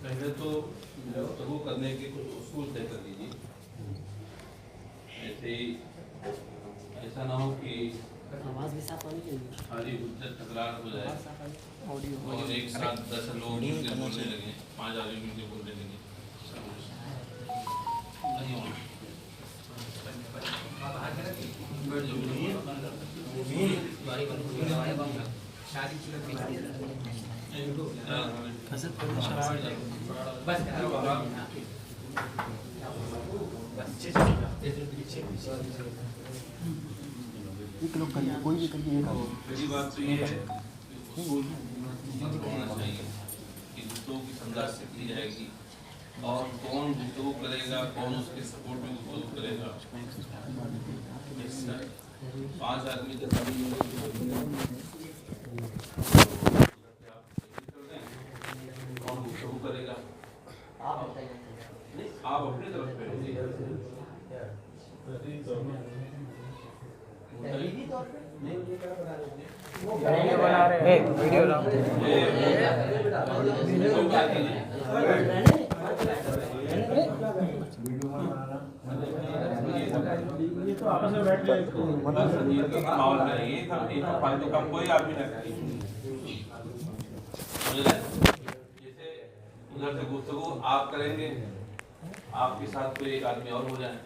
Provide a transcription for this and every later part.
पहले तो गुफ्तगू करने के कुछ उसूल तय कर लीजिए। ऐसे ही ऐसा ना हो कि आवाज भी साफ होनी चाहिए, सारी हुज्जत तकरार हो जाए और एक साथ 10 लोग मिलकर बोलने लगे, 5 आदमी मिलकर बोलने लगे, नहीं होना। एक लोग करिए, कोई भी करिए। पहली बात तो ये है कि होना चाहिए कि गुफ्तगू की समझाइश की जाएगी और कौन गुफ्तगू करेगा, कौन उसके सपोर्ट में गुफ्तगू करेगा। 5 आदमी 10 आदमी कौन गुफ्तगू करेगा, नहीं आप अपनी तरफ पे बना रहे हैं वीडियो तो आपस में बैठ के माहौल में ये फालतू का कोई आदमी ना करे। जैसे उधर से गुफ्तगू आप करेंगे, आपके साथ कोई एक आदमी और हो जाए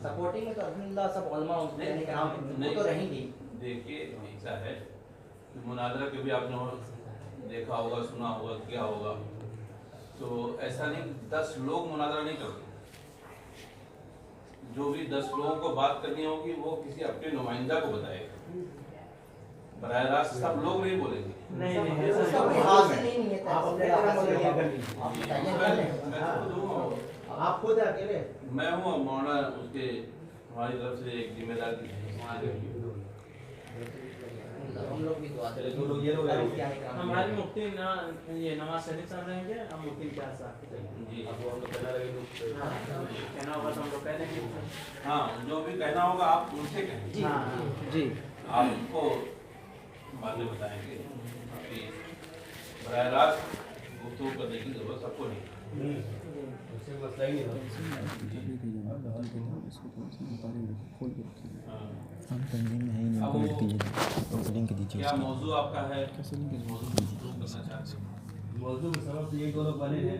सपोर्टिंग में तो अल्हम्दुलिल्लाह सब उलमा कहने का नाम नहीं तो रहेंगे। देखिए ऐसा है कि मुनाजरा के भी आपने देखा होगा, सुना होगा, किया होगा, तो ऐसा नहीं 10 लोग मुनाजरा नहीं करते। जो भी 10 लोगों को बात करनी होगी वो किसी अपने नुमाइंदा को बताएगा, बराह रास्त सब लोग नहीं बोलेंगे। नहीं आप खुद अकेले मैं हूँ मौना, उसके हमारी तरफ से एक जिम्मेदार की हम लोग भी दुआ करें। हमारी मुफ्ती ना ये नवाज शरीफ साहब रहेंगे, हम मुफ्ती क्या साहब जी अब वो हम लोग कहना लगे कहना होगा तो हम लोग कह देंगे। हाँ, जो भी कहना होगा आप उनसे कहें जी। आप उनको बातें बताएंगे कि बराह रास्त गुफ्तगू करने की जरूरत सबको नहीं। मसला ही नहीं हम तंजीम में है ही नहीं, कमेंट कीजिए और लिंक दीजिए। क्या मौजू आपका है? कैसे लिंक मौजू करना चाहते हैं? मौजू के सबब ये दोनों बने हैं,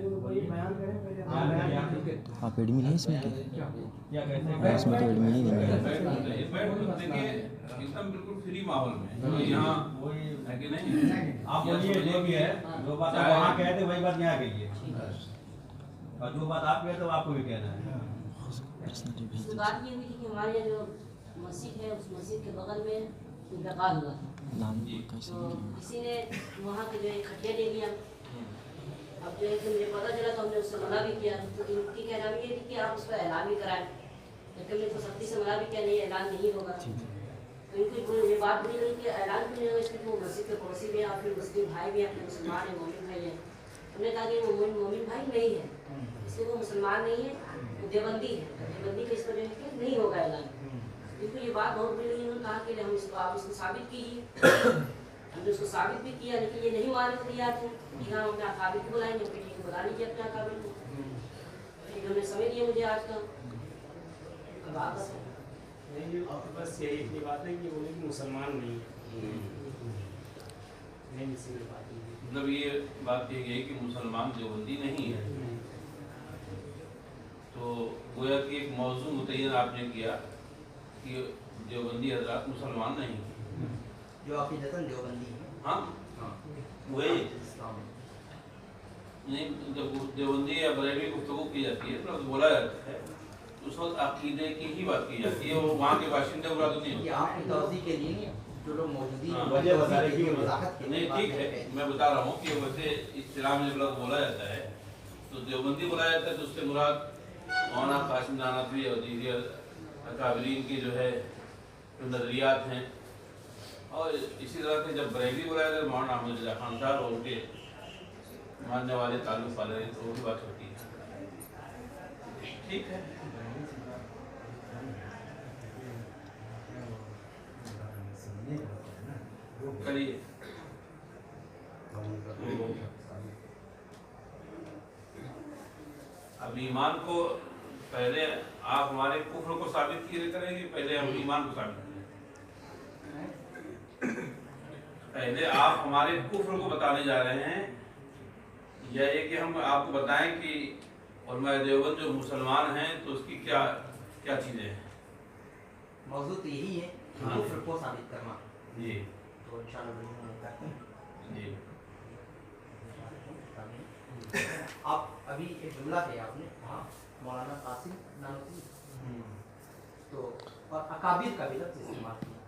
आप एडमिन हैं इसमें क्या? क्या कहते हैं इसमें तो एडमिन ही नहीं है। देखिए एकदम बिल्कुल फ्री माहौल में यहाँ है कि नहीं। आप बोलिए जो भी है, जो बात आप वहाँ कहते वही बात यहाँ कहिए, और जो बात आप कहते हो आपको भी कहना है। बात ये हुई थी कि हमारे यहाँ जो मस्जिद है उस मस्जिद के बगल में इंतकाल हुआ था, तो किसी ने वहाँ के जो है खटिया ले लिया। अब जो है कि मुझे पता चला तो हमने उससे मना भी किया, तो इनकी कहना भी ये थी कि आप उस पर ऐलान भी कराएं, लेकिन मैंने तो सख्ती से मना भी किया, नहीं ऐलान नहीं होगा। तो इनको ये बात बोली गई कि ऐलान क्यों नहीं होगा, इसलिए वो मस्जिद के पड़ोसी भी हैं, फिर मुस्लिम भाई भी हैं, मुसलमान है, मोमिन भाई है। हमने कहा कि वो मोमिन भाई नहीं है, इसलिए वो मुसलमान नहीं है, वो देवबंदी है, देवबंदी के इस पर नहीं होगा ऐलान। इनको ये बात बहुत बुरी लगी, उन्होंने कहा कि हम इसको आप इसको साबित कीजिए। हमने उसको साबित भी किया, लेकिन ये नहीं मानने को तैयार थे कि हाँ हम अपने अकाबिर को बुलाएंगे, ठीक है बुला लीजिए अपने अकाबिर को। ठीक हमने समझ लिया मुझे आज का अब आप नहीं, आपके पास यही इतनी बात है कि बोले कि मुसलमान नहीं है, नहीं इसी में बात नहीं। मतलब ये बात ये है कि मुसलमान देवबंदी नहीं है, तो गोया कि एक मौजू मुतय्यन आपने किया कि देवबंदी हजरात मुसलमान नहीं है, जो आपकी जतन देवबंदी है। हाँ वही नहीं, जब देवबंदी या बरेलवी गुफ्तगू की जाती है तो बोला जाता है उस वक्त अकीदे की ही बात की जाती है, वो वहाँ के बाशिंदे बुरा तो नहीं होता। आपकी तौज़ीह के लिए जो लोग मौजूद हैं वजह बता रहे कि नहीं ठीक है, मैं बता रहा हूँ कि वैसे इस्तिलाह में जब बोला जाता है तो देवबंदी बोला जाता है तो उससे मुराद मौलाना कासिम नानवी और दीगर अकाबरीन की जो है नजरियात हैं, और इसी तरह से जब बरेली बुलाया जाए मौलाना अहमद रज़ा खान साहब और उनके मानने वाले ताल्लुक़ वाले हैं तो वो भी बात होती है। ठीक है, करिए। अब ईमान को पहले आप हमारे कुफ्र को साबित किए करेंगे, पहले हम ईमान को साबित करेंगे? पहले आप हमारे कुफ्र को बताने जा रहे हैं या ये कि हम आपको बताएं कि उलमा देवबंद जो मुसलमान हैं तो उसकी क्या क्या चीज़ें हैं? मौजूद तो यही है कुफ्र को साबित करना जी तो इंशाअल्लाह करते हैं। जी। आप अभी एक जुमला है आपने हाँ मौलाना कासिम नानवी तो और अकाबिर का भी लफ्ज़ इस्तेमाल किया,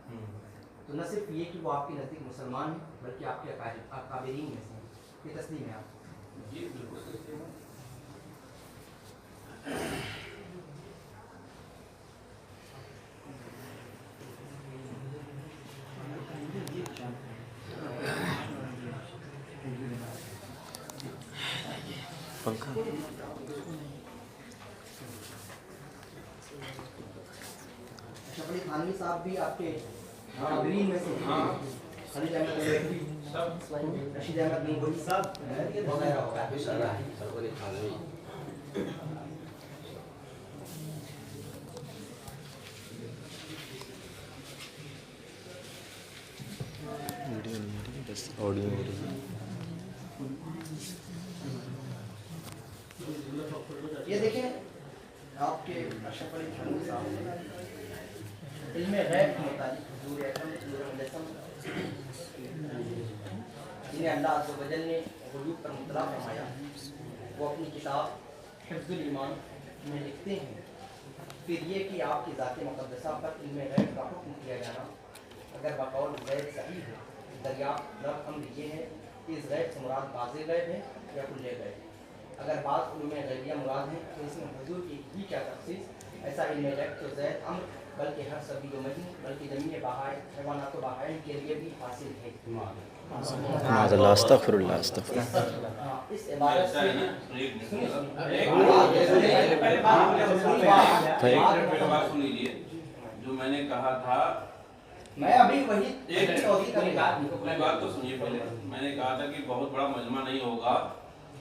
तो न सिर्फ ये कि वो आपके नज़दीक मुसलमान हैं बल्कि आपके अकाबिरीन में से हैं, ये तस्लीम है आप जी बिल्कुल सही है। पंखा शफी थानवी साहब भी आपके अकाबिरीन में से हैं, खलील अहमद गंगोही, रशीद अहमद गंगोही साहब वगैरह वीडियो नहीं आ रही, बस ऑडियो हो रही है। ये देखें आपके अशरफ अली थानवी साहब ने इल्म गैब के मुताबिक हुजूर अकरम सल्लल्लाहु अलैहि वसल्लम जिन्हें अल्लाह अज़्ज़ व जल ने हुजूर पर मुतला फरमाया, वो अपनी किताब हिफ्ज़ुल ईमान में लिखते हैं। फिर ये कि आपकी ज़ात मुक़द्दसा पर इल्म गैब का हुक्म किया जाना अगर बकौल गैब सही है, दरियाफ्त अम्र ये है कि इस गैब से मुराद बाज़ गैब है या कुल्ले गैब। अगर बात उनमें गैबिया मुराद है तो इसमें हुजूर की ही क्या तखसीस, ऐसा इल्म गैब तो ज़ैद अम्र बल्कि हर सभी नहीं बल्कि ज़मीन बहाए हैवानात बहाए के लिए भी हासिल है। माज़अल्लाह, अस्तग़फिरुल्लाह, अस्तग़फिरुल्लाह। इस इबारत से बात सुन लीजिए, जो मैंने कहा था मैं अभी वही एक बात तो सुनिए पहले। मैंने कहा था कि बहुत बड़ा मजमा नहीं होगा,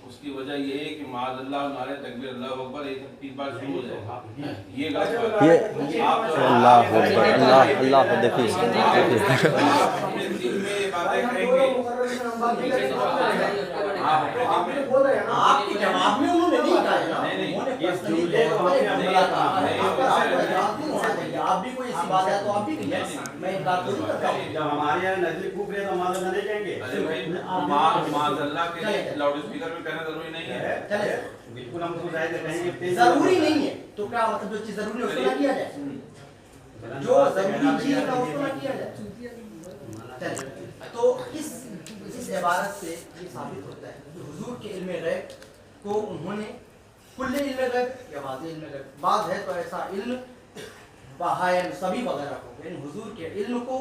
उसकी वजह ये है कि माज़अल्लाह नारे तकबीर अल्लाह अकबर एक 3 बार शुरू हो जाएगा। ये अल्लाह अकबर, अल्लाह अल्लाह, देखिए दिल में बातें कहेंगे, आपके जवाब में उन्होंने नहीं कहा है ना, आप भी कोई ऐसी बात है तो आप भी कहिए, मैं एक बात नहीं करता हूँ। जब हमारे यहाँ नजदीक कुफ्र है तो माज़अल्लाह नहीं कहेंगे। अरे भाई माज़अल्लाह के लिए लाउड स्पीकर में कहना जरूरी नहीं है। चले बिल्कुल हम उसको जायज़ कहेंगे। जरूरी नहीं है तो क्या मतलब जो चीज जरूरी है उसको ना किया जाए, जो जरूरी चीज है उसको ना किया जाए। चलिए तो इस इबारत से ये साबित होता है कि हुजूर के इल्म गैब को उन्होंने कुल्ले इल्म गैब या वाज़े इल्म गैब, बात है तो ऐसा इल्म बहायन सभी वगैरह को, यानी हुजूर के इल्म को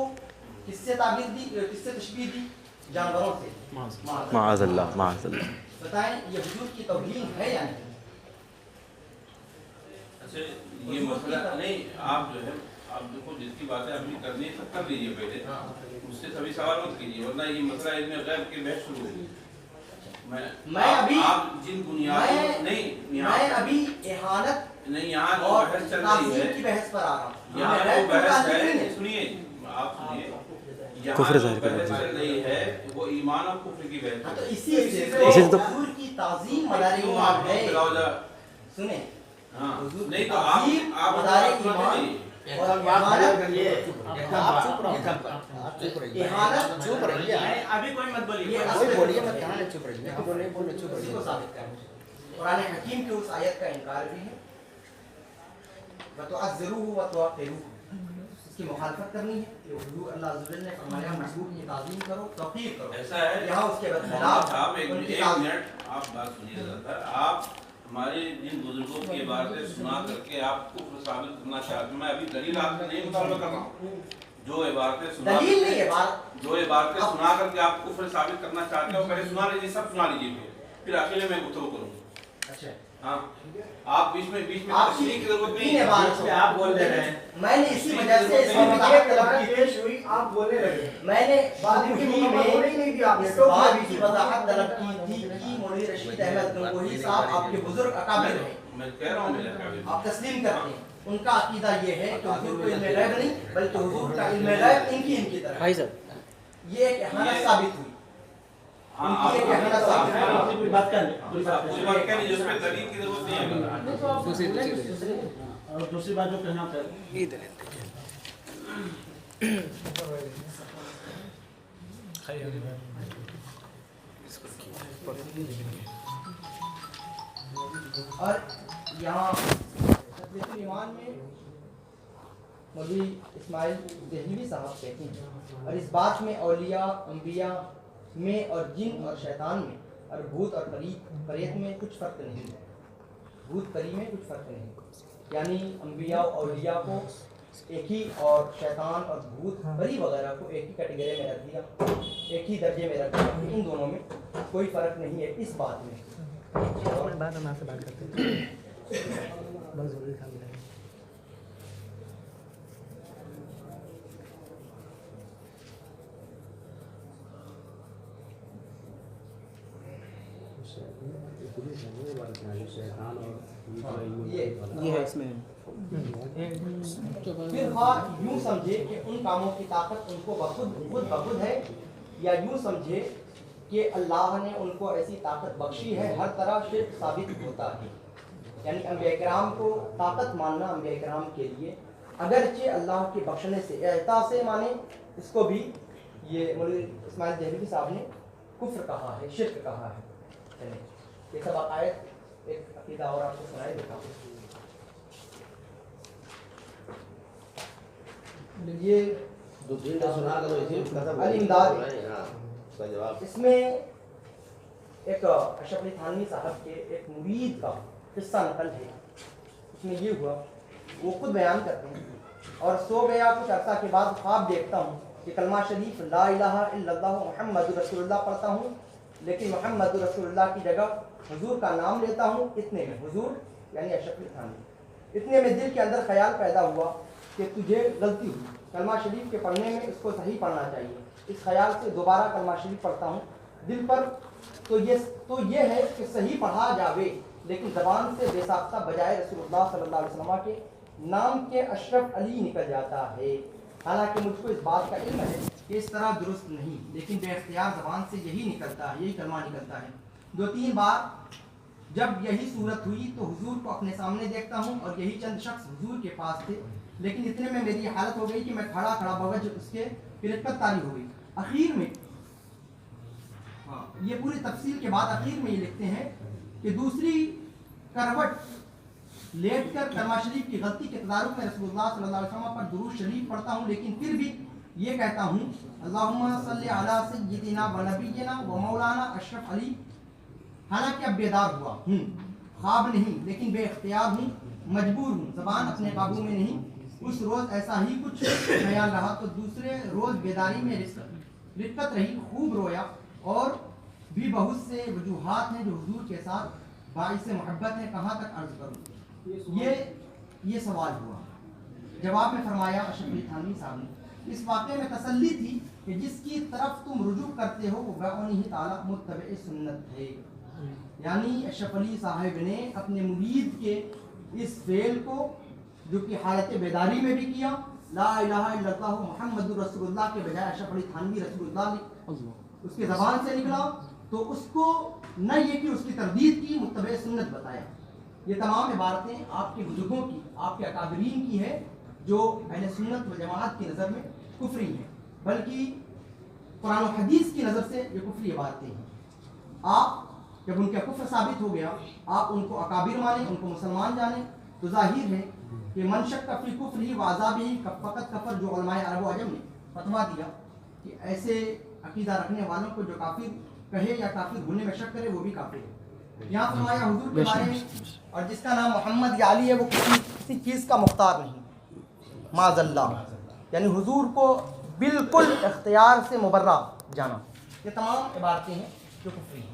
किससे ताबीर दी, किससे तशबीह दी? जानवरों से। माज़अल्लाह, माज़अल्लाह। बताएं ये हुजूर की तौहीन है या नहीं? अच्छा ये मसला नहीं, आप जो है आप देखो जिसकी बातें अभी करनी है सब कर लीजिए पहले, उससे सभी सवाल मत कीजिए वरना ये मसला इल्म गैब के बहस शुरू होगी। मैं अभी आप जिन बुनियादों नहीं मैं अभी इहानत नहीं यहाँ जो और बहस चल रही है की बहस पर आ रहा हूँ। यहाँ मैं जो बहस नहीं है, सुनिए आप सुनिए, यहाँ कुफ्र जो ज़ाहिर कर बहस दीजिए। चल रही है वो ईमान और कुफ्र की बहस हाँ, है। तो इसी से तो हुजूर की ताज़ीम मदार क्यों ईमान आप है। बिलाओ जा सुने हाँ हुजूर नहीं की तो ताज़ीम आप मदार बात ईमान सुनिए। और इहानत चुप रहिए, अभी कोई मत बोलिए। ये कोई बोलिए मत, कहां चुप रहिए, आप बोले बोले चुप रहिए को साबित करें। कुरान हकीम की उस आयत का इनकार भी है, वतुअज़्ज़िरूहु वतुअक़्क़िरूहु, इसकी मुखालफत करनी है कि हुजूर अल्लाह अज़्ज़ व जल्ल ने फरमाया महबूब की ताज़ीम करो, तौक़ीर करो। ऐसा है यहाँ उसके मोहम्मद बदलाव साहब एक उनकी मिनट आप बात सुनिए ज़रा। आप हमारे जिन बुजुर्गों की बातें सुना करके आप कुफ्र साबित करना चाहते हैं, मैं अभी दलील आपसे नहीं मुतालबा कर रहा हूँ। जो इबारतें सुना दलील नहीं है बात, जो इबारतें सुना करके आप कुफ्र साबित करना चाहते हो पहले सुना लीजिए, सब सुना लीजिए, फिर अकेले मैं गुफ्तगू करूँगा। अच्छा हाँ आप बीच में आपकी तशरीह की जरूरत नहीं तीन है। बात आप बोल रहे हैं। मैंने इसी वजह से इसमें वजाहत तलब की, पेश हुई आप बोलने लगे मैंने बात जिंदगी मुकम्मल होने ही में नहीं दी आपने, इस टोक बात लगी की थी। वजाहत तलब की थी कि मौलवी रशीद अहमद गंगोही साहब आपके बुजुर्ग अकाबिर हैं, मैं कह रहा हूँ मेरे अकाबिर आप तस्लीम करते हैं, उनका अकीदा ये है कि हुजूर को इल्म गैब नहीं बल्कि हुजूर का इल्म गैब इनकी तरह भाई साहब ये एक एहानत साबित हुई, इनकी एक एहानत साबित हुई। पूरी बात कर पूरी बात क्या नहीं, जिस पे दलील की जरूरत नहीं है। और दूसरी बात जो कहना चाहते और यहाँ तस्बीहुल ईमान में मौलवी इस्माइल देहलवी साहब कहते हैं, और इस बात में औलिया अंबिया में और जिन और शैतान में और भूत और परेत में कुछ फ़र्क नहीं है। भूत परी में कुछ फ़र्क नहीं, यानी अंबिया और औलिया को एक ही और शैतान और भूत परी वगैरह को एक ही कैटेगरी में रख दिया, एक ही दर्जे में रख दिया। इन दोनों में कोई फ़र्क नहीं है इस बात में। बात हम आपसे बात करते हैं बहुत ज़रूरी काम है। ये है इसमें फिर यूं समझे कि उन कामों की ताकत उनको खुद बखुद है, या यूं समझे कि अल्लाह ने उनको ऐसी ताकत बख्शी है, हर तरह शिर्क साबित होता है। यानी अंबिया किराम को ताकत मानना अंबिया किराम के लिए अगरचे अल्लाह के बख्शने से एहता से माने, इसको भी ये मौलवी इस्माइल देहलवी साहब ने कुफ्र कहा है, शिर्क कहा है। चलिए ये सब अकायद एक अकीदा और आपको सुनाई देता हूँ। ये अल-इमदाद, इसमें एक अशरफ अली थानवी साहब के एक मुरीद का किस्सा नकल है। उसमें ये हुआ, वो खुद बयान करते हैं, और सो गया कुछ अर्सा के बाद ख्वाब देखता हूँ कि कलमा शरीफ ला इलाहा इल्लल्लाह मुहम्मदुर रसूलुल्लाह पढ़ता हूँ, लेकिन मुहम्मदुर रसूलुल्लाह की जगह हुजूर का नाम लेता हूँ। इतने में हुजूर यानी अशरफ अली थानवी, इतने में दिल के अंदर ख्याल पैदा हुआ कि तुझे गलती हुई, कलमा शरीफ के पढ़ने में इसको सही पढ़ना चाहिए। इस ख्याल से दोबारा कलमा शरीफ पढ़ता हूँ, दिल पर तो ये है कि सही पढ़ा जावे, लेकिन ज़बान से बेसाख्ता बजाय रसूलुल्लाह सल्लल्लाहु अलैहि वसल्लम के नाम के अशरफ अली निकल जाता है। हालांकि मुझको इस बात का इल्म है कि इस तरह दुरुस्त नहीं, लेकिन बेख्तियार ज़बान से यही निकलता है, यही कलमा निकलता है। 2-3 बार जब यही सूरत हुई तो हुजूर को अपने सामने देखता हूँ, और यही चंद शख्स हुजूर के पास थे, लेकिन इतने में मेरी हालत हो गई कि मैं खड़ा बवजह उसके फिरकत तारी हो गई। आखिर में ये पूरी तफसील के बाद आखिर में ये लिखते हैं कि दूसरी करवट लेटकर कलमा शरीफ की गलती के तदारुक में रसूलुल्लाह सल्लल्लाहु अलैहि वसल्लम पर दुरूद शरीफ पढ़ता हूँ, लेकिन फिर भी ये कहता हूँ अल्लाहुम्मा सल्ली अला सय्यिदिना व नबिय्यिना व मौलाना अशरफ अली। हालांकि अब बेदार हुआ हूँ, ख्वाब नहीं, लेकिन बेख्तियार हूँ, मजबूर हूँ, ज़बान अपने काबू में नहीं। उस रोज़ ऐसा ही कुछ ख्याल रहा तो दूसरे रोज़ बेदारी में रिक्कत रही, खूब रोया, और भी बहुत से वजूहात हैं जो हुजूर के साथ बाइस मोहब्बत है, कहाँ तक अर्ज करूँ। ये सवाल हुआ। जवाब में फरमाया अशरफ अली थानवी साहब ने, इस वाक़े में तसल्ली थी कि जिसकी तरफ तुम रुजू करते हो वो बअौनिही ताला मुत्तबे सुन्नत है। यानी अशरफ अली साहब ने अपने मुरीद के इस फेल को, जो कि हालत बेदारी में भी किया, ला इलाहा इल्लल्लाह मुहम्मदुर रसूलुल्लाह के बजाय अशरफ अली थानवी रसूलुल्लाह उसके ज़बान से निकला, तो उसको न ये कि उसकी तरदीद की, मुत्तबे सुन्नत बताया। ये तमाम इबारतें आपके बुजुर्गों की, आपके अकाबरीन की है, जो अहले सुन्नत व जमात की नज़र में कुफरी हैं, बल्कि कुरान और हदीस की नज़र से ये कुफरी इबारतें हैं। आप जब उनका कुफ्र साबित हो गया, आप उनको अकाबिर माने, उनको मुसलमान जाने, तो जाहिर है कि मनशक कफी कुफ्र ही वाज़ाब ही फ़कत कफर, जो उलमाए अरब व अजम ने फतवा दिया कि ऐसे अकीदा रखने वालों को जो काफिर कहे या काफिर होने में शक करे वो भी काफिर है। यहाँ फरमाया हुजूर के बारे में, और जिसका नाम मोहम्मद या अली है वो किसी चीज़ का मुख्तार नहीं, माज़ल्ला, यानी हुजूर को बिल्कुल इख्तियार से मुबर्रा जाना। ये तमाम इबारतें हैं जो कुफरी हैं।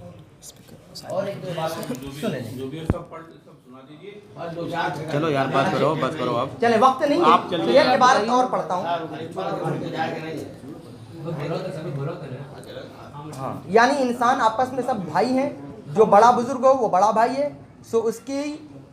और एक दो इबारतें सुने जो भी सब पढ़ सब सुना दीजिए। चलो यार बात करो आप। चले, वक्त नहीं है, आप चलिए। एक इबारत और पढ़ता हूँ। हाँ, यानी इंसान आपस में सब भाई हैं, जो बड़ा बुजुर्ग हो वो बड़ा भाई है, सो उसकी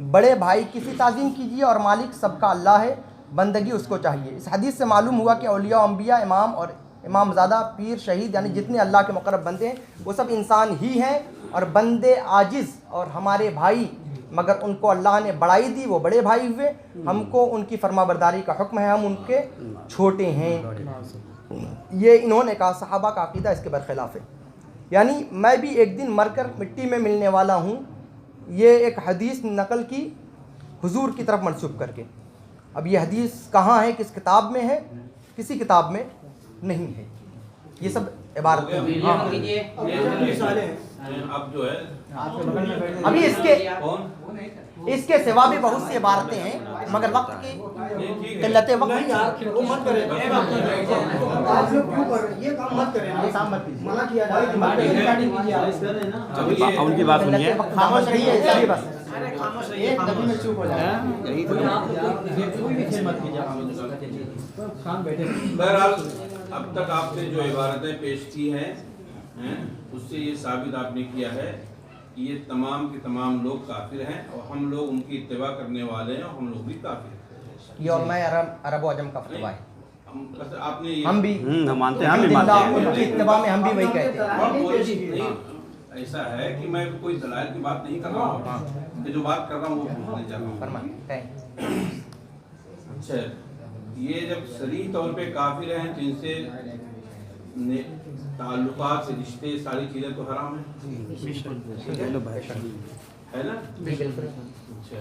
बड़े भाई की सी ताज़ीम कीजिए और मालिक सबका अल्लाह है, बंदगी उसको चाहिए। इस हदीस से मालूम हुआ कि औलिया, अम्बिया, इमाम और इमामज़ादा, पीर, शहीद यानी जितने अल्लाह के मुकर्रब बंदे हैं वो सब इंसान ही हैं और बंदे आजिज़ और हमारे भाई, मगर उनको अल्लाह ने बड़ाई दी, वो बड़े भाई हुए। हमको उनकी फरमाबरदारी का हुक्म है, हम उनके छोटे हैं। ये इन्होंने कहा, सहाबा का अक़ीदा इसके बरखिलाफ़ है, यानी मैं भी एक दिन मरकर मिट्टी में मिलने वाला हूँ। ये एक हदीस नकल की हुजूर की तरफ मंसूब करके। अब ये हदीस कहाँ है, किस किताब में है? किसी किताब में नहीं है। ये सब इबारतें हैं। अब जो है अभी इसके सिवा भी बहुत सी इबारतें हैं, मगर वक्त की किल्लत वक्त नहीं यार, वो मत करें। आप लोग क्यों कर रहे हैं? ये काम मत करें। मना किया जाए। उनकी बात सुनिए, खामोश रहिए सभी बस। एक कभी में चुप हो जाए। बहरहाल अब तक आपने जो इबारतें पेश की हैं उससे ये साबित आपने किया है कि ये तमाम के तमाम लोग काफिर हैं और हम लोग उनकी इत्तिबा करने वाले हैं और हम लोग भी काफिर हैं। ये और मैं अरब अजम का फतवा है। आपने हम भी हम मानते हैं, हम भी मानते हैं। उनकी इत्तिबा में हम भी वही कहते हैं। ऐसा है कि मैं कोई दलाल की बात नहीं कर रहा हूँ, जो बात कर रहा हूँ वो पूछने जा रहा हूँ। अच्छा, ये जब सरीह तौर पे काफिर हैं तो इनसे ताल्लुकात से रिश्ते सारी चीजें तो हराम है ना? अच्छा,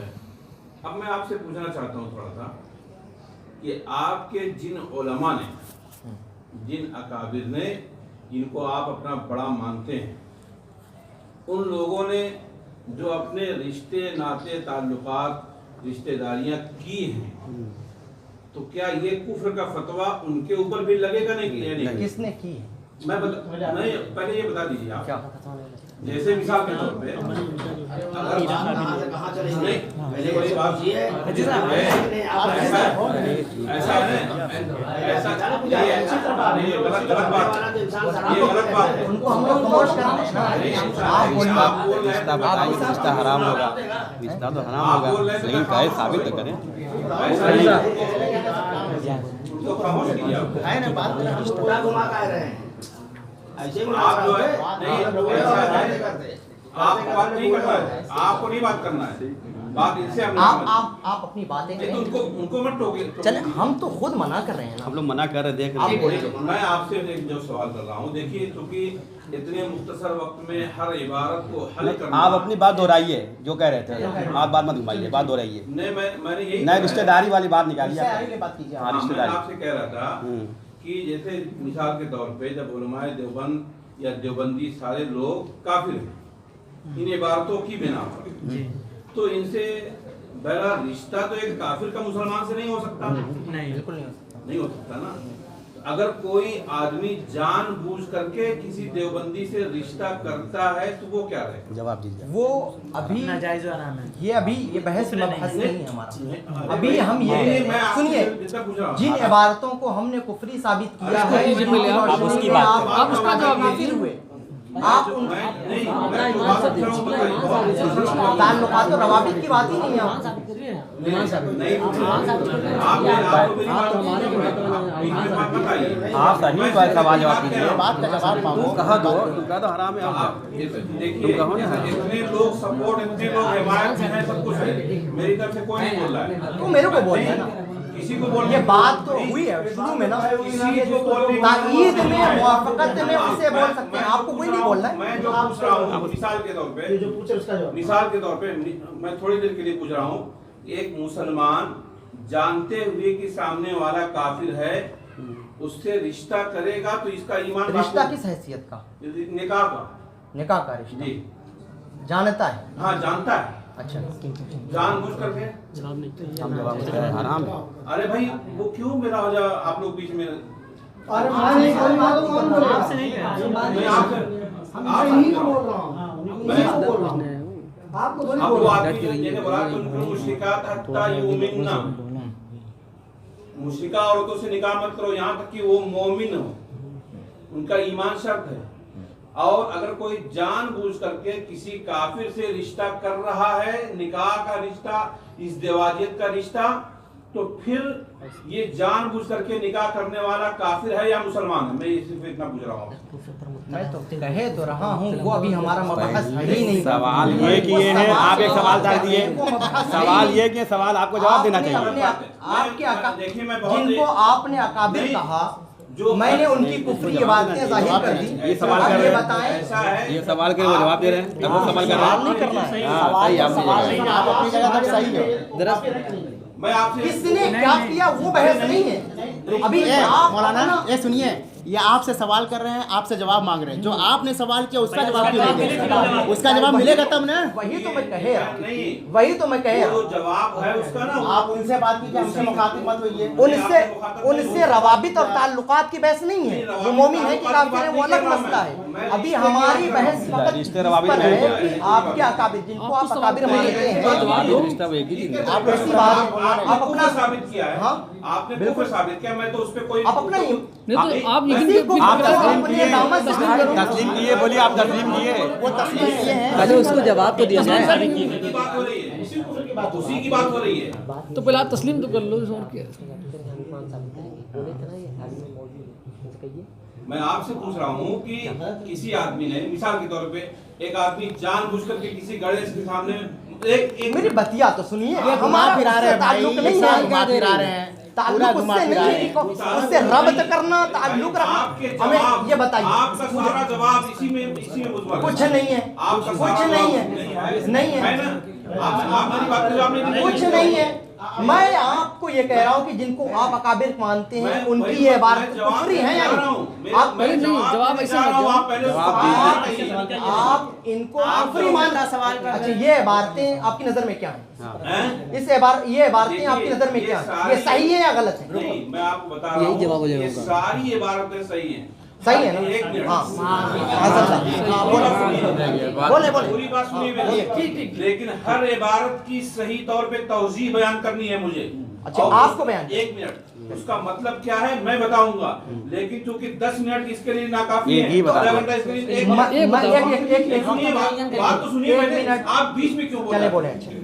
अब मैं आपसे पूछना चाहता हूँ थोड़ा सा कि आपके जिन उलमा ने, जिन अकाबिर ने, जिनको आप अपना बड़ा मानते हैं, उन लोगों ने जो अपने रिश्ते नाते ताल्लुकात रिश्तेदारियां की हैं, तो क्या ये कुफ्र का फतवा उनके ऊपर भी लगेगा? नहीं किया नहीं। किसने की? मैं पहले ये बता दीजिए आप। क्या? जैसे मिसाल के तौर पे अगर पहले कोई बात ऐसा है, ये गलत बात, ये गलत बात है। उनको हम लोग खामोश करना है ना। रिश्ता बताइए, रिश्ता हराम होगा, रिश्ता तो हराम होगा, लेकिन कहे साबित तो करें। उनको खामोश कीजिए आप। है ना, बात पूरा घुमा कर रहे हैं। ऐसे में आप जो है नहीं, ऐसा है, आपको बात नहीं करना है, आपको नहीं बात करना है, बात इनसे आप अपनी बातें करें। उनको मत टोके। चले, हम तो खुद मना कर रहे हैं ना। हम लोग मना कर रहे, देख आप रहे बोलिए। मैं आपसे एक जो सवाल कर रहा हूँ, देखिए क्योंकि इतने मुख्तसर वक्त में हर इबारत को हल करना, आप अपनी बात दोहराइए, जो कह रहे थे आप बात मत घुमाइए, बात दोहराइए। नहीं, मैंने यही नहीं, रिश्तेदारी वाली बात निकालिए। बात कीजिए। हाँ, मैं रिश्तेदारी। आपसे कह रहा था कि जैसे मिसाल के तौर पे जब उलमाए देवबंद या देवबंदी सारे लोग काफिर हैं इन इबारतों की बिना पर, तो इनसे बहरहाल रिश्ता तो एक काफिर का मुसलमान से नहीं हो सकता। नहीं, बिल्कुल नहीं हो सकता ना। अगर कोई आदमी जानबूझ करके किसी देवबंदी से रिश्ता करता है तो वो क्या रहेगा? जवाब दीजिए। वो अभी नाजायज आराम है। ये अभी ये बहस मबहस नहीं है हमारा। अभी हम ये सुनिए, जिन इबारतों को हमने कुफरी साबित किया है, आप उसकी बात करें। आप उसका जवाब काफिर हुए। आप ताल्लुकात और रवाबित की बात ही नहीं है। आप सही पर सवाल जवाब कीजिए, बात का जवाब पाओ, कहा दो, तुमका तो हराम है। देखिए, इतने लोग सपोर्ट, इतने लोग हिमायत में हैं, सब कुछ है, मेरी तरफ से कोई नहीं बोल रहा है। तो मेरे को बोल रहा है ना, किसी को बोल, ये बात तो हुई है शुरू में ना, ताईद में मुआफ़क़त में उसे बोल सकते हैं, आपको कोई नहीं बोलना है। मैं जो पूछ रहा हूँ मिसाल के तौर पे, जो पूछे उसका जवाब। मिसाल के तौर पे मैं थोड़ी देर के लिए पूछ रहा हूँ, एक मुसलमान जानते हुए कि सामने वाला काफिर है उससे रिश्ता करेगा तो इसका ईमान, रिश्ता किस हैसियत का? निकाह का। निकाह का रिश्ता जी, जानता है? हाँ जानता है। अच्छा, जानबूझ करके हम जवाब उसका है, हराम है। अरे भाई वो क्यों मेरा हो जा, आप लोग बीच में। अरे मैं नहीं बोल रहा हूं, कौन बोल रहा है? मैं आपसे मैं यही तो बोल रहा हूं। मैं यही तो बोल रहा हूं। आपको थोड़ी बोल आपको रहा हूं। आदमी ने बोला तुम मुश्रिकात हत्ता युमिनना, मुश्रिका औरतों से निकाह मत करो यहाँ तक कि वो मोमिन हो, उनका ईमान शर्त है। और अगर कोई जानबूझ करके किसी काफिर से रिश्ता कर रहा है, निकाह का रिश्ता, इस देवाजियत का रिश्ता, तो फिर ये जानबूझ करके निकाह करने वाला काफिर है या मुसलमान है? मैं सिर्फ इतना पूछ रहा हूँ। मैं तो कह तो रहा हूँ, वो अभी हमारा मबहस है ही नहीं। सवाल ये किए हैं, आप एक सवाल डाल दिए। सवाल ये कि सवाल आपको जवाब देना चाहिए। आपके देखिए, मैं बहुत जिनको आपने अकाबिर नहीं, कहा, जो मैंने उनकी कुफरी बातें जाहिर कर दी। ये सवाल कर ये रहे हैं, बताएं, ऐसा है, ये सवाल के वो जवाब दे रहे हैं, अब वो सवाल कर रहे हैं। नहीं करना है। हाँ, सही, आप सही जगह आप अपनी जगह तक सही हो। मैं आपसे किसने क्या किया वो बहस नहीं है। अभी ये आप मौलाना, अपना- ये सुनिए, ये आपसे सवाल कर रहे हैं, आपसे जवाब मांग रहे हैं। जो आपने सवाल किया उसका जवाब क्यों नहीं दिया? उसका जवाब मिलेगा तब ना। वही तो मैं कह रहा हूँ, नहीं, वही तो मैं कह रहा वो हूँ। जो जवाब है उसका ना, आप उनसे बात कीजिए, हमसे मुखातिब मत होइए। उनसे रवाबित और ताल्लुकात की बहस नहीं है। वो मोमिन है कि काफिर है वो अलग मसला है। अभी हमारी बहस फकत इस रिश्ते रवाबित पर नहीं है है। कि आपके अकाबिर, जिनको आप अकाबिर मानते हैं, रिश्ता वो एक ही चीज है। आप ऐसी बात आप आपने अपना साबित किया है। हाँ, आपने कुफर साबित किया, मैं तो उस पे कोई आप अपना ही आप किसी को आप तस्लीम अपने किए, दामन से उठाए। तस्लीम किए, बोलिए आप तस्लीम किए। वो तस्लीम किए हैं। पहले उसको जवाब तो दिया जाए। की बात हो रही है, उसी की बात हो रही है। तो पहले आप तस्लीम तो कर लो और क्या। मैं आपसे पूछ रहा हूँ कि किसी आदमी ने, मिसाल के तौर पे, एक आदमी जानबूझ करके किसी गणेश के सामने एक मेरी बतिया तो सुनिए। ये घुमा फिरा रहे हैं भाई, ताल्लुक ये नहीं सब है, घुमा फिरा रहे हैं, पूरा ताल्लुक घुमा उससे फिरा नहीं रहे है, हैं। उससे रब्त करना, ताल्लुक आपके रखना। हमें ये बताइए, आपका सारा जवाब इसी में मुझ कुछ नहीं है, आपका कुछ सारा नहीं जवाब है, नहीं है, ना? आप मेरी बात का जवाब नहीं दीजिए। कुछ नहीं है। मैं आपको ये कह रहा हूँ कि जिनको आप अकाबिर मानते हैं, मैं उनकी वही ये बात- बात मैं जवाब कुफरी है या देने जा रहा नहीं? हूँ। आप पहले नहीं, जवाब ऐसे मत दो। आप पहले जवाब आप- दीजिए। आप इनको कुफरी मानना सवाल कर। अच्छा, ये बातें आपकी नजर में क्या है? हैं? ये बातें आपकी नजर में क्या है? ये सही है या गलत है? नहीं, मैं आपको बता रहा यही हूँ, जवाब हो जाएगा ये उनका। सारी इबारतें सही हैं। सही है ना? एक मिनट। हाँ, बोले बोले पूरी बात सुनिए मेरी। लेकिन हर इबारत की सही तौर पे तौजीह बयान करनी है मुझे। अच्छा, और आपको बयान एक मिनट, उसका मतलब क्या है मैं बताऊंगा, लेकिन चूंकि 10 मिनट इसके लिए नाकाफी एक ही है, बता आधा दो। घंटा इसके लिए एक एक मिनट सुनिए, बात तो सुनिए एक पहले। मिनट। आप बीच में क्यों बोल चले रहे बोले। हैं? अच्छा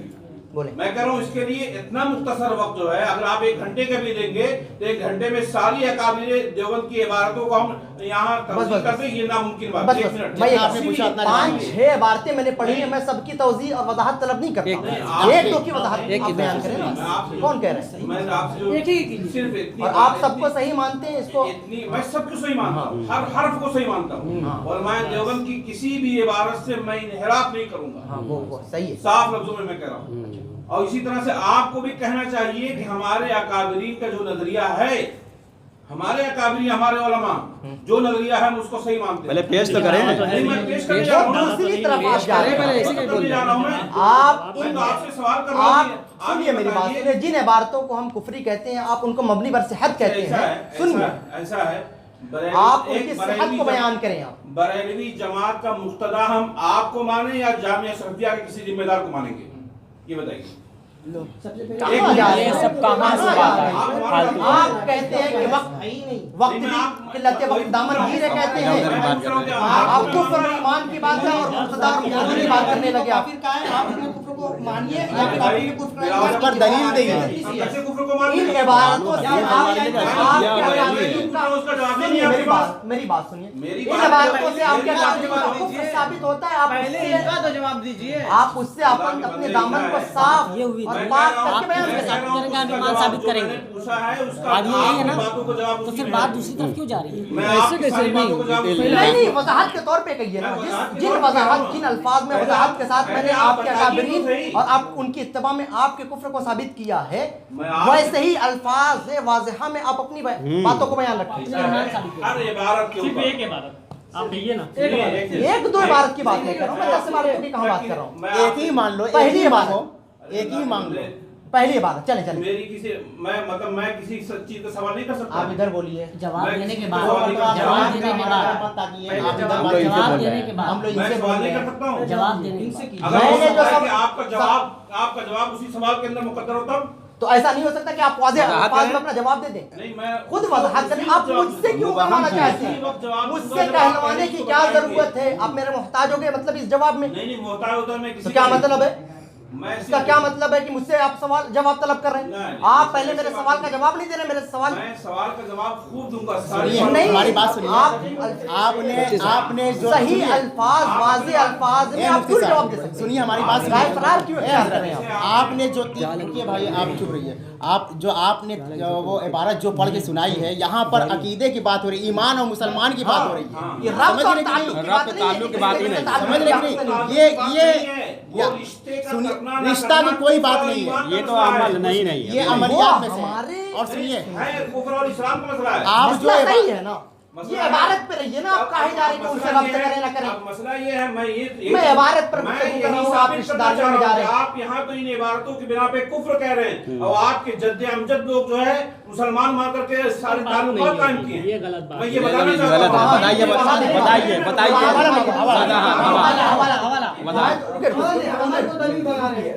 बोले। मैं कह रहा हूँ इसके लिए इतना मुख्तसर वक्त जो है, अगर आप 1 घंटे का भी देंगे तो 1 घंटे में सारी अकाबिर देवबंद की इबारतों को हम यहाँ तौजीह कर दें, ये नामुमकिन बात बस है। एक बस मिनट। मैं ये आपने पूछा अपना जवाब 5-6 इबारतें मैंने पढ़ी हैं, मैं सबकी तौजीह और वजाहत तलब नहीं करता हूँ। एक दो की वजाहत एक आप की बयान करें मैं ना। आपसे- कौन कह रहे हैं? मैं आपसे जो सिर्फ इतनी और बात आप है सबको कि सही मानते हैं इसको? इतनी मैं सबको सही मानता हूँ, हर हर्फ को सही मानता हूँ, और मैं देवबंद की किसी भी इबारत से मैं इन्हिराफ नहीं करूंगा। हाँ, वो सही है। साफ लफ्जों में मैं कह रहा हूँ। और इसी तरह से आपको भी कहना चाहिए कि हमारे अकाबरीन का जो नजरिया है, हमारे अकाबरीन, हमारे उलमा जो नजरिया है हम उसको सही मानते हैं। पहले पेश तो करें। नहीं, मैं पेश करने जा रहा हूँ ना। दूसरी तरफ आप जा रहे हैं। पहले इसी के मतलब नहीं जा रहा हूँ मैं। आप मैं तो आपसे सवाल कर रहा हूँ। आप सुनिए मेरी बात सुनिए। जिन इबारतों को हम कुफरी कहते हैं, आप उनको मबनी बर सेहत कहते ऐसा है, हैं। सुनिए, ऐसा है। आप उनकी सेहत को बयान करें। आप बरेलवी जमात का मुक्तदा हम आपको माने या जामिया शरफिया के किसी जिम्मेदार को मानेंगे, ये बताइए। कहाँ जा रहे हैं? सब कहाँ से बात है? आप कहते हैं कि वक्त की किल्लत वक्त दामन गिरे कहते हैं। आप कुफ्र और ईमान की बात है और मुक्तदा और मुक़द्दर की बात करने लगे। आप उस पर दलील देंगे। कैसे कुफ्र को मान इन लिया? इबारतों से आप सुनिए, मेरी बात सुनिए। मेरी इन बात- इबारतों से आपके मेरी बात का जवाब कुफ्र साबित होता है। आप उससे तो जवाब दीजिए। आप उससे अपन अपने दामन को साफ और पाक करके बयान आपके करें। साथ का अनुमान साबित करेंगे। पूछा है उसका बात यही है ना? बातों को जवाब तो उसी फिर में बात है। दूसरी तरफ क्यों जा रही है? मैं ऐसे आपकी कैसे सारी बातों को नहीं? जवाब उसी में नहीं है। नहीं, वजाहत के तौर पे कहिए ना। जिन वजाहत, जिन अल्फाज में वजाहत के साथ मैंने आपके अकाबरीन और आप उनकी इत्तिबा में आपके कुफ्र को साबित किया है, वैसे ही अल्फाज वाज़िहा में आप अपनी बातों को बयान रखिए। हर इबारत के ऊपर आप कहिए ना। एक दो इबारत की बात नहीं कर रहा हूँ मैं, 10 इबारत की कहाँ बात कर रहा हूँ? मैं एक ही मान लो, पहली एक ही बात। मांगो, एक ही मांग लो। पहली इबारत चले चले मेरी किसी मैं किसी चीज का सवाल नहीं कर सकता। आप इधर बोलिए। जवाब मैं देने के किसी बाद को सवाल नहीं कर जवाब सकता। देने के बाद ताकि ये हम आप लोग इनसे जवाब बोल रहे देने हैं। के हम बाद लोग मैं इनसे सवाल बोल नहीं रहे कर हैं। सकता हूँ। जवाब देने के बाद अगर मैंने हो जो सकता है सब- कि आपका जवाब उसी सवाल के अंदर मुकद्दर होता तो ऐसा नहीं हो सकता कि आप वाज़ेह अल्फाज में अपना जवाब दे दें। नहीं, मैं खुद वजाहत करें। आप मुझसे क्यों करवाना चाहते हैं? मुझसे कहलवाने की क्या जरूरत है? आप मेरे मोहताज हो गए मतलब इस जवाब में? नहीं मोहताज होता मैं किसी क्या मतलब है? मैं इसका क्या मतलब है कि मुझसे आप सवाल जवाब तलब कर रहे हैं? आप पहले मेरे सवाल का जवाब नहीं दे रहे। मेरे सवाल मैं सवाल का जवाब खूब दूंगा। नहीं, हमारी बात सुनिए। आपने जो सही अल्फाज वाज़ेह अल्फाज में आप क्यों जवाब दे सकते हैं? सुनिए हमारी बात राय फरार क्यों इख्तियार कर रहे हैं आप? आपने जो रुकिए भाई, आप चुप रहिए। आपने वो इबारत जो पढ़ के सुनाई है, यहाँ पर अकीदे की बात हो रही है, ईमान और मुसलमान की बात हो रही है। ये रब्त और ताल्लुक की बात नहीं है। ताल्लुक की बात ही नहीं। समझ रहे कि नहीं? ये सुनिए, रिश्ता की कोई बात नहीं है। ये तो अमल नहीं है। ये अमलियात में से है। हमारे और सुनिए, कुफ्र और इस्लाम का मसला है। आप जो मसला सही है ना, ये इबारत पे रहिए ना। आप काहे जा रहे हैं कि उनसे रब्त करें ना करें? अब मसला ये है, मैं इबारत पर गुफ्तगू कर रहा हूँ, आप रिश्तेदारियों में जा रहे हैं। आप यहाँ तो इन इबारतों की बिना पे कुफ्र कह रहे हैं और आपके जद्दे अमजद लोग जो है मुसलमान मान करके सारे ताल्लुकात कायम किए। ये गलत बात मैं ये बताना चाहता गलत है। हूँ। बताइए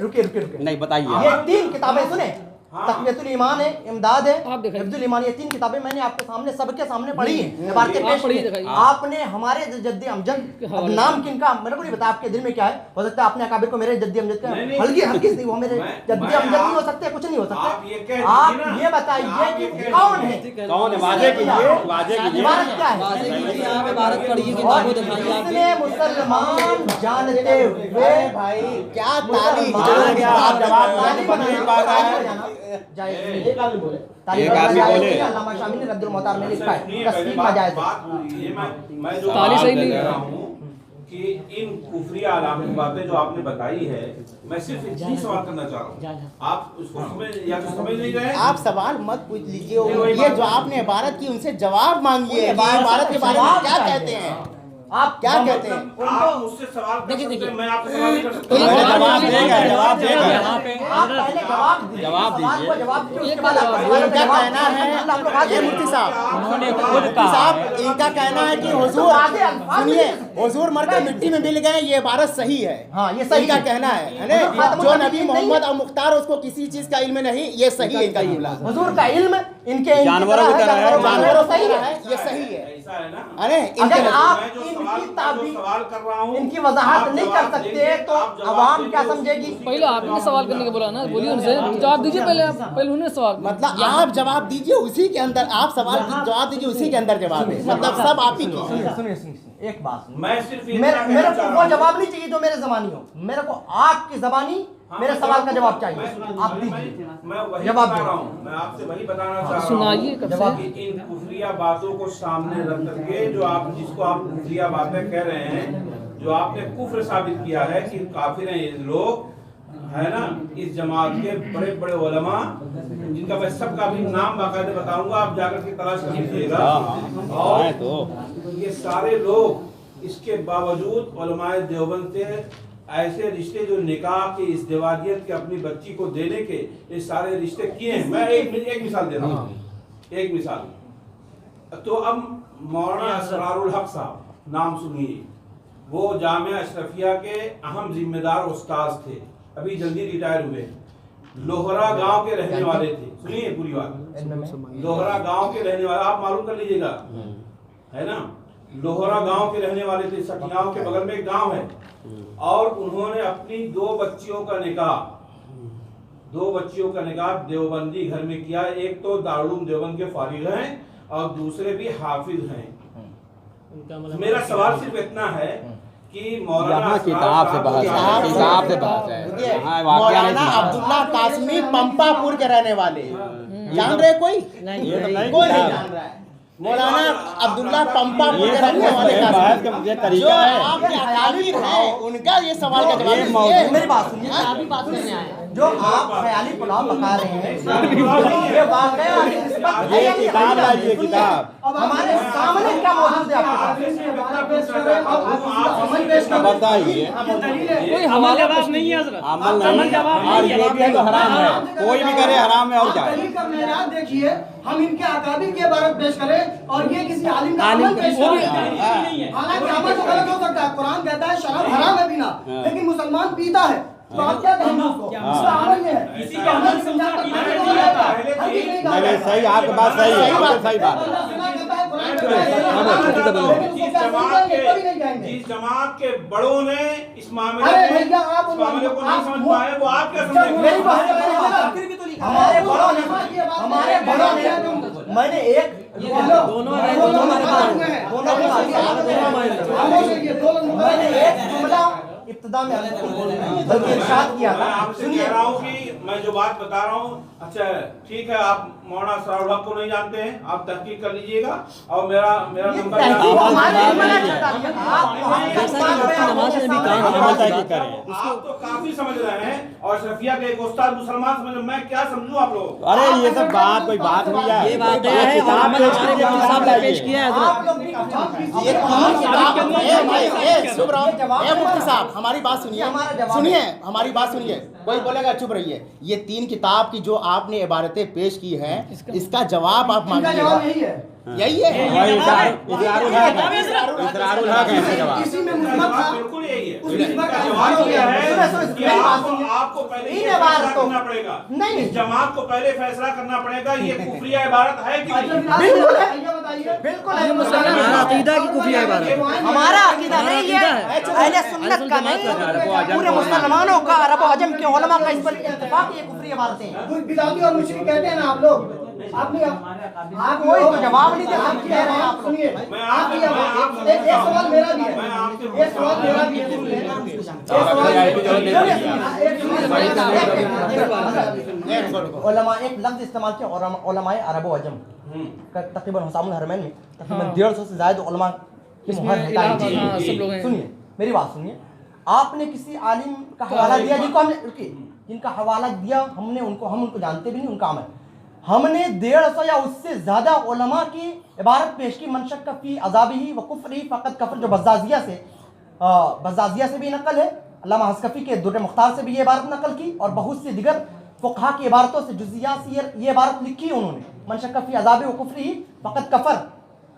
रुकिए। नहीं बताइए। ये 3 किताबें सुने, तक़वियतुल ईमान है, इमदाद है, आप दिखाइए। हिफ्जुल ईमान, ये 3 किताबें मैंने आपके सामने सबके सामने पढ़ी है, इबारतें आप पेश पढ़िए, की हैं। दिखाइए। आपने हमारे जद्दे अमजद, अब नाम किनका मेरे को नहीं पता, आपके दिल में क्या है? हो सकता है आपने अकाबिर को मेरे जद्दे अमजद का नहीं, हल्की नहीं, वो मेरे जद्दे अमजद नहीं हो सकते, कुछ नहीं हो आप ये सकता। कह आप दीजिए ना। ये बताइए आप ये कि कह कौन है? कौन है? वाजे कीजिए, वाजे कीजिए। इबारत क्या है? इबारत पढ़िए कि और नाम दिखाइए आप। कितने मुसलमान जानते हुए भाई क्या तारीख आप जवाब ताली नहीं बनाना, पा रहा है। ताली बजाना जायज़। एक आदमी बोले ताली एक बजाना आदमी जायज़ बोले। नहीं, अल्लामा शामिल ने रद्दुल मोहतार में लिखा है, सुनिए, तस्दीक पहले नाजायज़ है। बात हुई है, मैं जो ताली बात सही कह नहीं है। रहा हूँ कि इन कुफरिया अलामत बातें जो आपने बताई है, मैं सिर्फ इतनी सवाल करना चाह रहा हूँ। आप उसको समझ या तो समझ नहीं रहे। आप सवाल मत पूछ लीजिए। ये जो आपने इबारत की उनसे जवाब मांगिए। इबारत के बारे में क्या कहते हैं? आप क्या कहते हैं? आप मुझसे सवाल कर सकते हैं, मैं आपसे सवाल नहीं कर सकता। जवाब देगा, जवाब देगा। आप पहले जवाब दीजिए, जवाब सवाल दीजिए। को जवाब दीजिए, उसके बाद आप सवाल इनका का कहना है, हम लोग आगे ये मुफ्ती साहब, उन्होंने खुद मुफ्ती साहब, इनका कहना है कि हुजूर, सुनिए, हुजूर मर के मिट्टी में मिल गए, ये इबारत सही है। हाँ, ये सही इनका है। कहना है ना, जो नबी मोहम्मद और मुख्तार उसको किसी चीज का इल्म नहीं, ये सही है इनका जुमला। हुजूर का इल्म इनके जानवरों की तरह है, जानवरों सही है, ये सही है। ऐसा है ना। अरे अगर इनके आप मैं जो इनकी सवाल कर रहा हूँ, इनकी वजाहत आप नहीं जवाब कर सकते देंगे, तो आप जवाब अवाम देंगे, क्या उसको समझेगी? पहले आपने सवाल करने का बोला ना, बोलिए उनसे जवाब दीजिए। पहले आप पहले उन्हें सवाल मतलब आप जवाब दीजिए उसी के अंदर, आप सवाल की जवाब दीजिए उसी के अंदर जवाब है, मतलब सब आप ही की। सुनिए एक बात सुनिए। मैं सिर्फ इतना मेरे कहना मेरे चाह को रहा वो हूँ। जवाब नहीं चाहिए जो मेरे जबानी हो, मेरे को आपकी जबानी मेरे सवाल का जवाब चाहिए। आप दीजिए, मैं वही जवाब बता दो। रहा हूँ, मैं आपसे वही बताना चाह रहा हूँ। सुनाइए कब जवाब से। कि इन कुफरिया बातों को सामने रख करके जो आप जिसको आप कुफरिया बातें कह रहे हैं, जो आपने कुफ्र साबित किया है कि काफिर हैं ये लोग, है ना, इस जमात के बड़े बड़े उलमा जिनका मैं सबका भी नाम बाकायदे बताऊंगा, आप जाकर के तलाश कर लीजिएगा। और तो ये सारे लोग इसके बावजूद उलमाए देवबंद से ऐसे रिश्ते जो निकाह के इज़्दिवाजियत के अपनी बच्ची को देने के ये सारे रिश्ते किए हैं। मैं एक मिसाल दे रहा हूँ, एक मिसाल। तो अब मौलाना असरारुल हक साहब नाम सुनिए, वो जामिया अशरफिया के अहम जिम्मेदार उस्ताद थे, अभी जल्दी रिटायर हुए। लोहरा गांव के रहने वाले थे। सुनिए पूरी बात, लोहरा गांव के रहने वाले, आप मालूम कर लीजिएगा, है ना। लोहरा गांव के रहने वाले थे, सटियाओं के बगल में एक गांव है। और उन्होंने अपनी 2 बच्चियों का निकाह देवबंदी घर में किया। एक तो दारुल देवबंद के फारिग हैं और दूसरे भी हाफिज हैं। मेरा सवाल सिर्फ इतना है कि मौलाना यहाँ किताब से बहस है, किताब से बहस है। हाँ, वाकया नहीं मौलाना सुना। अब्दुल्ला कासमी पंपापुर के रहने वाले, जान रहे कोई? ये तो नहीं कोई नहीं किताब। जान रहा है। मौलाना अब्दुल्ला पंपापुर ये के सब रहने वाले बहस कासमी, का मुझे जो तरीका है। आपके ख्याली हैं उनका ये सवाल का जवाब ये दीजिए। मेरी बात सुनिए, अभी बात करने आए हैं। जो आप ख्याली पुलाव पका रहे हैं, ये वाकया निस्बत है या नहीं? किताब लाइए, किताब। अब हमारे सामने क्या मौजूद है आपके बताइए। कोई हमारा जवाब नहीं है हजरत। अमल नहीं, और ये भी तो हराम है, कोई भी करे हराम है। और क्या है? दलील का मेयार देखिए, हम इनके अकाबिर की इबारत पेश करें और ये किसी आलिम का अमल पेश करें। हालांकि अमल तो गलत हो सकता है, कुरान कहता है शराब हराम है पीना, लेकिन मुसलमान पीता है। तो आप क्या कहेंगे उसको? इसका अमल ये है। किसी का अमल समझाता नहीं सही, आपकी बात सही है, सही बात जिस जमात के बड़ों ने इस मामले अरे भैया आप को नहीं समझ पाए, वो आप क्या मेरी बात समझेंगे? हमारे बड़ों ने मैंने एक मैंने एक जुमला इब्तिदा में बल्कि इरशाद किया था। आपसे कह रहा हूँ कि मैं जो बात बता रहा हूँ, अच्छा ठीक है, आप मौलाना असरारुल हक को नहीं जानते हैं, आप तहकीक कर लीजिएगा और मेरा नंबर आप तो काफी समझ रहे हैं और शफिया के एक उस्ताद मुसलमान समझ, मैं क्या समझूं आप लोग? अरे ये सब बात कोई बात नहीं है, ये बात है और अमल हमारे मुफ्ती साहब ने पेश किया है मुफ्ती साहब हमारी बात सुनिए हमारी बात सुनिए, कोई बोलेगा चुप रहिए। ये 3 किताब की जो आपने इबारतें पेश की हैं, इसका जवाब आप मांगिएगा। यही है इकरारुल हक है इसका जवाब। इसी में मुसलमान था, बिल्कुल यही है। उस मिसबा का जवाब क्या है कि सुनिए, आपको पहले ये फैसला करना पड़ेगा, नहीं इस जमात को पहले फैसला करना पड़ेगा ये कुफरिया इबारत है कि नहीं? बिल्कुल है, बिल्कुल है। हमारा अकीदा की कुफरिया इबारत, हमारा अकीदा नहीं है, अहले सुन्नत का नहीं, पूरे मुसलमानों का, अरब और अजम के उलमा का इस पर इत्तेफाक, ये कुफरी बातें हैं। बिदाती और मुशरिक कहते हैं ना आप लोग, आप कोई तो जवाब नहीं दे सकते कह रहे हैं आप। सुनिए, एक सवाल मेरा भी है, एक सवाल मेरा भी है। उलमा एक लफ्ज इस्तेमाल किया, उलमाए अरब और अजम तकरीबन हुसामुल हरमैन में तकरीबन 150 से ज्यादा उलमा की मुहर है। सुनिए मेरी बात सुनिए, आपने किसी आलिम का हवाला दिया जिनको हमने जिनका हवाला दिया हमने, हम उनको जानते भी नहीं, उनका अमल हमने 150 या उससे ज्यादा उलमा की इबारत पेश की, मनशक फी अज़ाबिही व कुफ्रिही फ़क़द कफ़र, जो बज़्ज़ाज़िया से भी नकल है, अल्लामा हस्कफ़ी के दुर्र मुख्तार से भी ये इबारत नकल की और बहुत सी दिगर फ़ुक़हा की इबारतों से जुज़िया से ये इबारत लिखी उन्होंने, मनशक फी अज़ाबिही व कुफ्रिही फ़क़द कफ़र।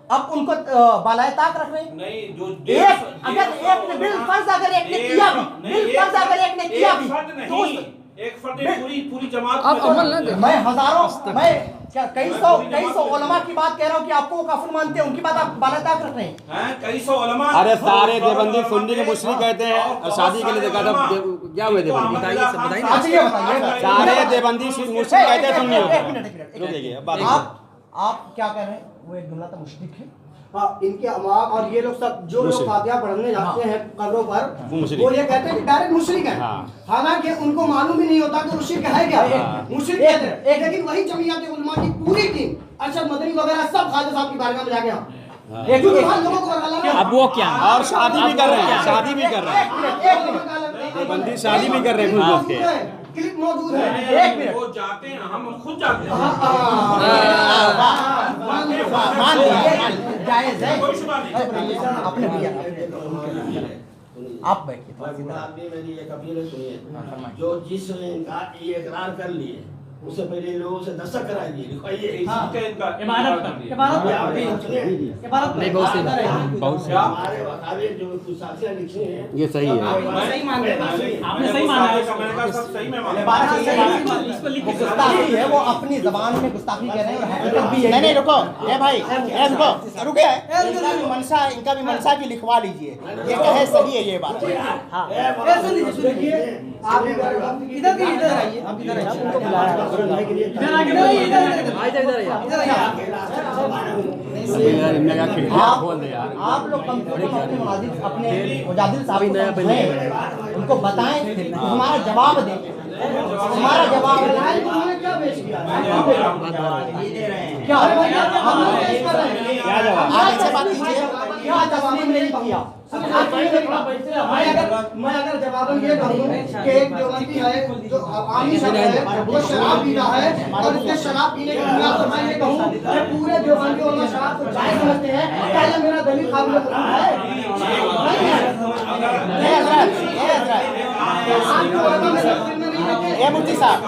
अब उनको बालाए ताक रख रहे हैं। नहीं, जो अगर एक ने बिलफर्ज अगर एक ने किया भी तो एक फर्द पूरी जमात आप अमल ना करें। मैं हजारों, मैं क्या कई सौ उलमा की बात कह रहा हूँ कि आपको वो काफिर मानते हैं, उनकी बात आप बालाताक रख रहे हैं। कई सौ उलमा, अरे सारे देवबंदी सुन्नी के मुशरिक कहते हैं और शादी के लिए देखा था क्या हुए देवबंदी, बताइए सारे देवबंदी मुशरिक कहते हैं सुन्नी। आप क्या कह रहे हैं? वो एक जुमला तो मुशरिक है। हाँ, इनके अमाम और ये लोग सब जो लोग फातिहा पढ़ने जाते हैं कब्रों पर, वो ये कहते हैं कि डायरेक्ट मुशरिक है, हालांकि उनको मालूम ही नहीं होता कि मुशरिक है क्या, मुशरिक कहते हैं। लेकिन वही जमीयत उलमा की पूरी टीम, अरशद मदनी वगैरह सब ख्वाजा साहब की बारगाह में जाके लोगों को अब वो क्या और शादी भी कर रहे हैं, शादी भी कर रहे हैं, देवबंदी शादी भी कर रहे हैं, क्लिप मौजूद है। एक मिनट, वो जाते हैं, हम खुद जाते हैं, जायज है, कोई शुबा नहीं। आपने दिया, आप बैठिए। आपने मेरी एक अपील सुनिए, जो जिस इनका ये इकरार कर लिए उससे पहले लोगों से दस्तखत करा दिए, लिखवाइए हमारे वकावे जो कुछ साथियां लिखे हैं ये सही है, सही मान रहे हैं, आपने सही माना है, सब सही में माना गुस्ताखी है, वो अपनी जबान में गुस्ताखी कह रहे हैं और हकीकत भी है। नहीं रुको, ए भाई रुको, रुके, इनका भी मनसा की लिखवा लीजिए, ये कहे सही है ये बात। आप इधर आइए, आप इधर आइए, आप लोग कम से कम अपने मुजादिल साहब हैं, उनको बताएं, हमारा जवाब दें, हमारा जवाब क्या पेश किया, क्या जवाब, आप इनसे बात कीजिए, क्या तस्लीम नहीं किया। मैं अगर जवाबन ये कहूँ कि एक देवबंदी है जो आमी शख्स है, वो शराब पीता है और उसके शराब पीने के बुनियाद पर मैं ये कहूँ कि पूरे देवबंदी और शराब को जायज समझते हैं, पहले मेरा दलील काबिल कबूल है। मुफ्ती साहब,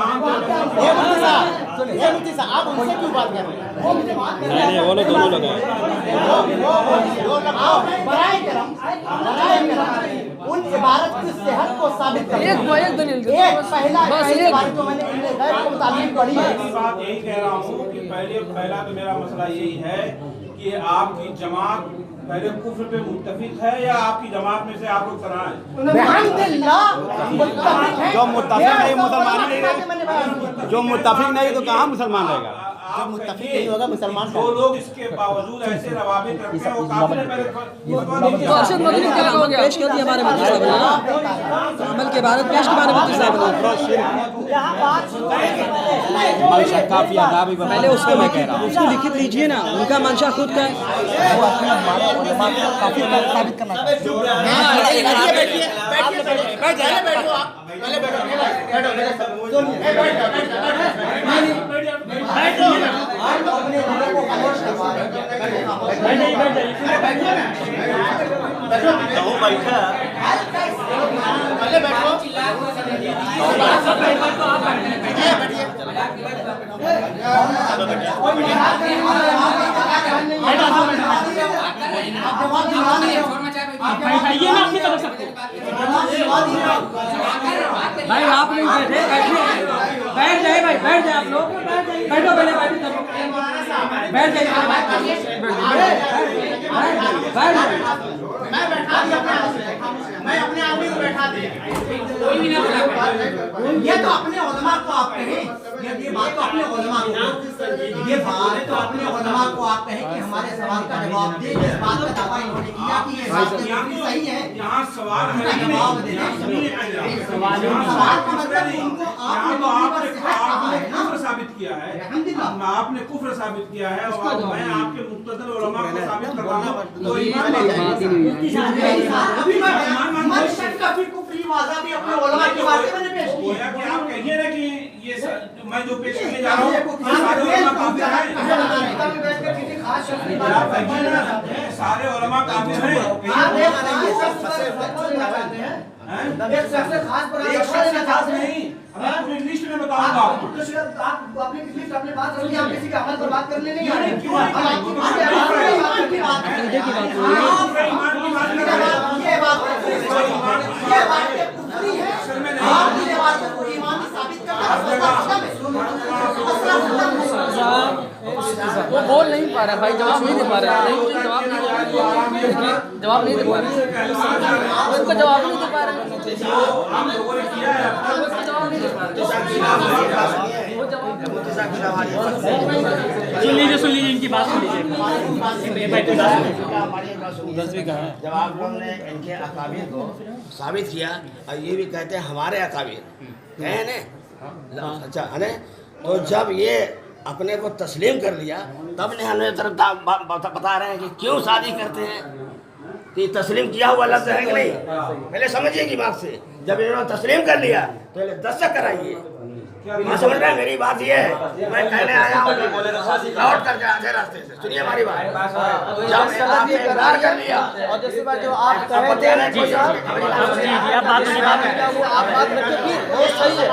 आप उनसे क्यों बात कर रहे हैं? वो मुझे बात कर रहे हैं, वो लोग दोनों लोग हैं, उन इबारत की सेहत को साबित करना। एक दलील दे। एक पहला बस पहली एक। बार जो मैंने गैर के मुताबिक पढ़ी है। मैं बात यही कह रहा हूँ कि पहला तो मेरा मसला यही है कि आपकी जमात पहले कुफ्र पे मुत्तफिक है या आपकी जमात में से आप लोग कराएं? अल्हम्दुलिल्लाह मुत्तफिक है। जो मुत्तफिक नहीं मुसलमान ही नहीं रहेगा। जो मुत्तफिक नहीं तो कहाँ मुसलमान रहेगा? जो मुत्तफिक नहीं होगा मुसलमान जो लोग इसके बावजूद ऐसे रवाबित रखते हैं वो काफिर है। तो अरशद मदनी क्या हो गया? पेश कर दिया हमारे मुफ्ती साहब ने अमल के बारे में पेश के बारे में मुफ्ती साहब ने पहले उसको मैं कह रहा हूँ उसको लिखित लीजिए ना। उनका मंशा खुद का साबित करना। भाई आप नहीं बैठे बैठ जाए भाई बैठ जाए आप लोग बैठो पहले बैठ मैं अपने आदमी को बैठा दिया। ये तो अपने उलमा को आप कहें, ये बात तो अपने उलमा को, ये बात तो अपने उलमा को आप कहें कि हमारे सवाल का जवाब दे। इस बात का दावा इन्होंने किया कि ये बात सही है। यहाँ सवाल है जवाब देना सवाल का मतलब उनको आपने कुफ्र साबित किया है। आपने कुफ्र साबित किया है और मैं आपके मुख्तसर उलमा को साबित कर रहा हूँ तो ईमान आप कहिए ना कि ये मैं जो पेश करने जा रहा हूँ सारे उलमा काफिर हैं। खास नहीं, मैं पूरी लिस्ट में बताऊंगा। आप अपनी लिस्ट अपने पास रखिए, आप किसी के अमल पर बात करने नहीं आए। वो बोल नहीं पा रहा भाई, जवाब नहीं दे पा रहा है। जवाब नहीं दे पा रहा, उसको जवाब नहीं दे पा रहा, सुन लीजिए इनकी बात सुन लीजिए। जब आप लोगों ने इनके अकाबिर को साबित किया और ये भी कहते हैं हमारे अकाबिर है ना, अच्छा है ना, तो जब ये अपने को तस्लीम कर लिया तब ने हमें तरफ बता रहे हैं कि क्यों शादी करते हैं। तो ये तस्लीम किया हुआ लफ्ज़ है कि नहीं, पहले समझिए कि बात से जब इन्होंने तस्लीम कर लिया तो पहले दस्तक कराइए। मैं समझ रहे हैं, मेरी बात ये है, मैं कहने आया हूँ लौट कर आधे रास्ते से सुनिए हमारी बात। जब आपने इकरार कर लिया और जैसे बात जो आप कह रहे थे ना कि आप बात रखिए कि वो सही है।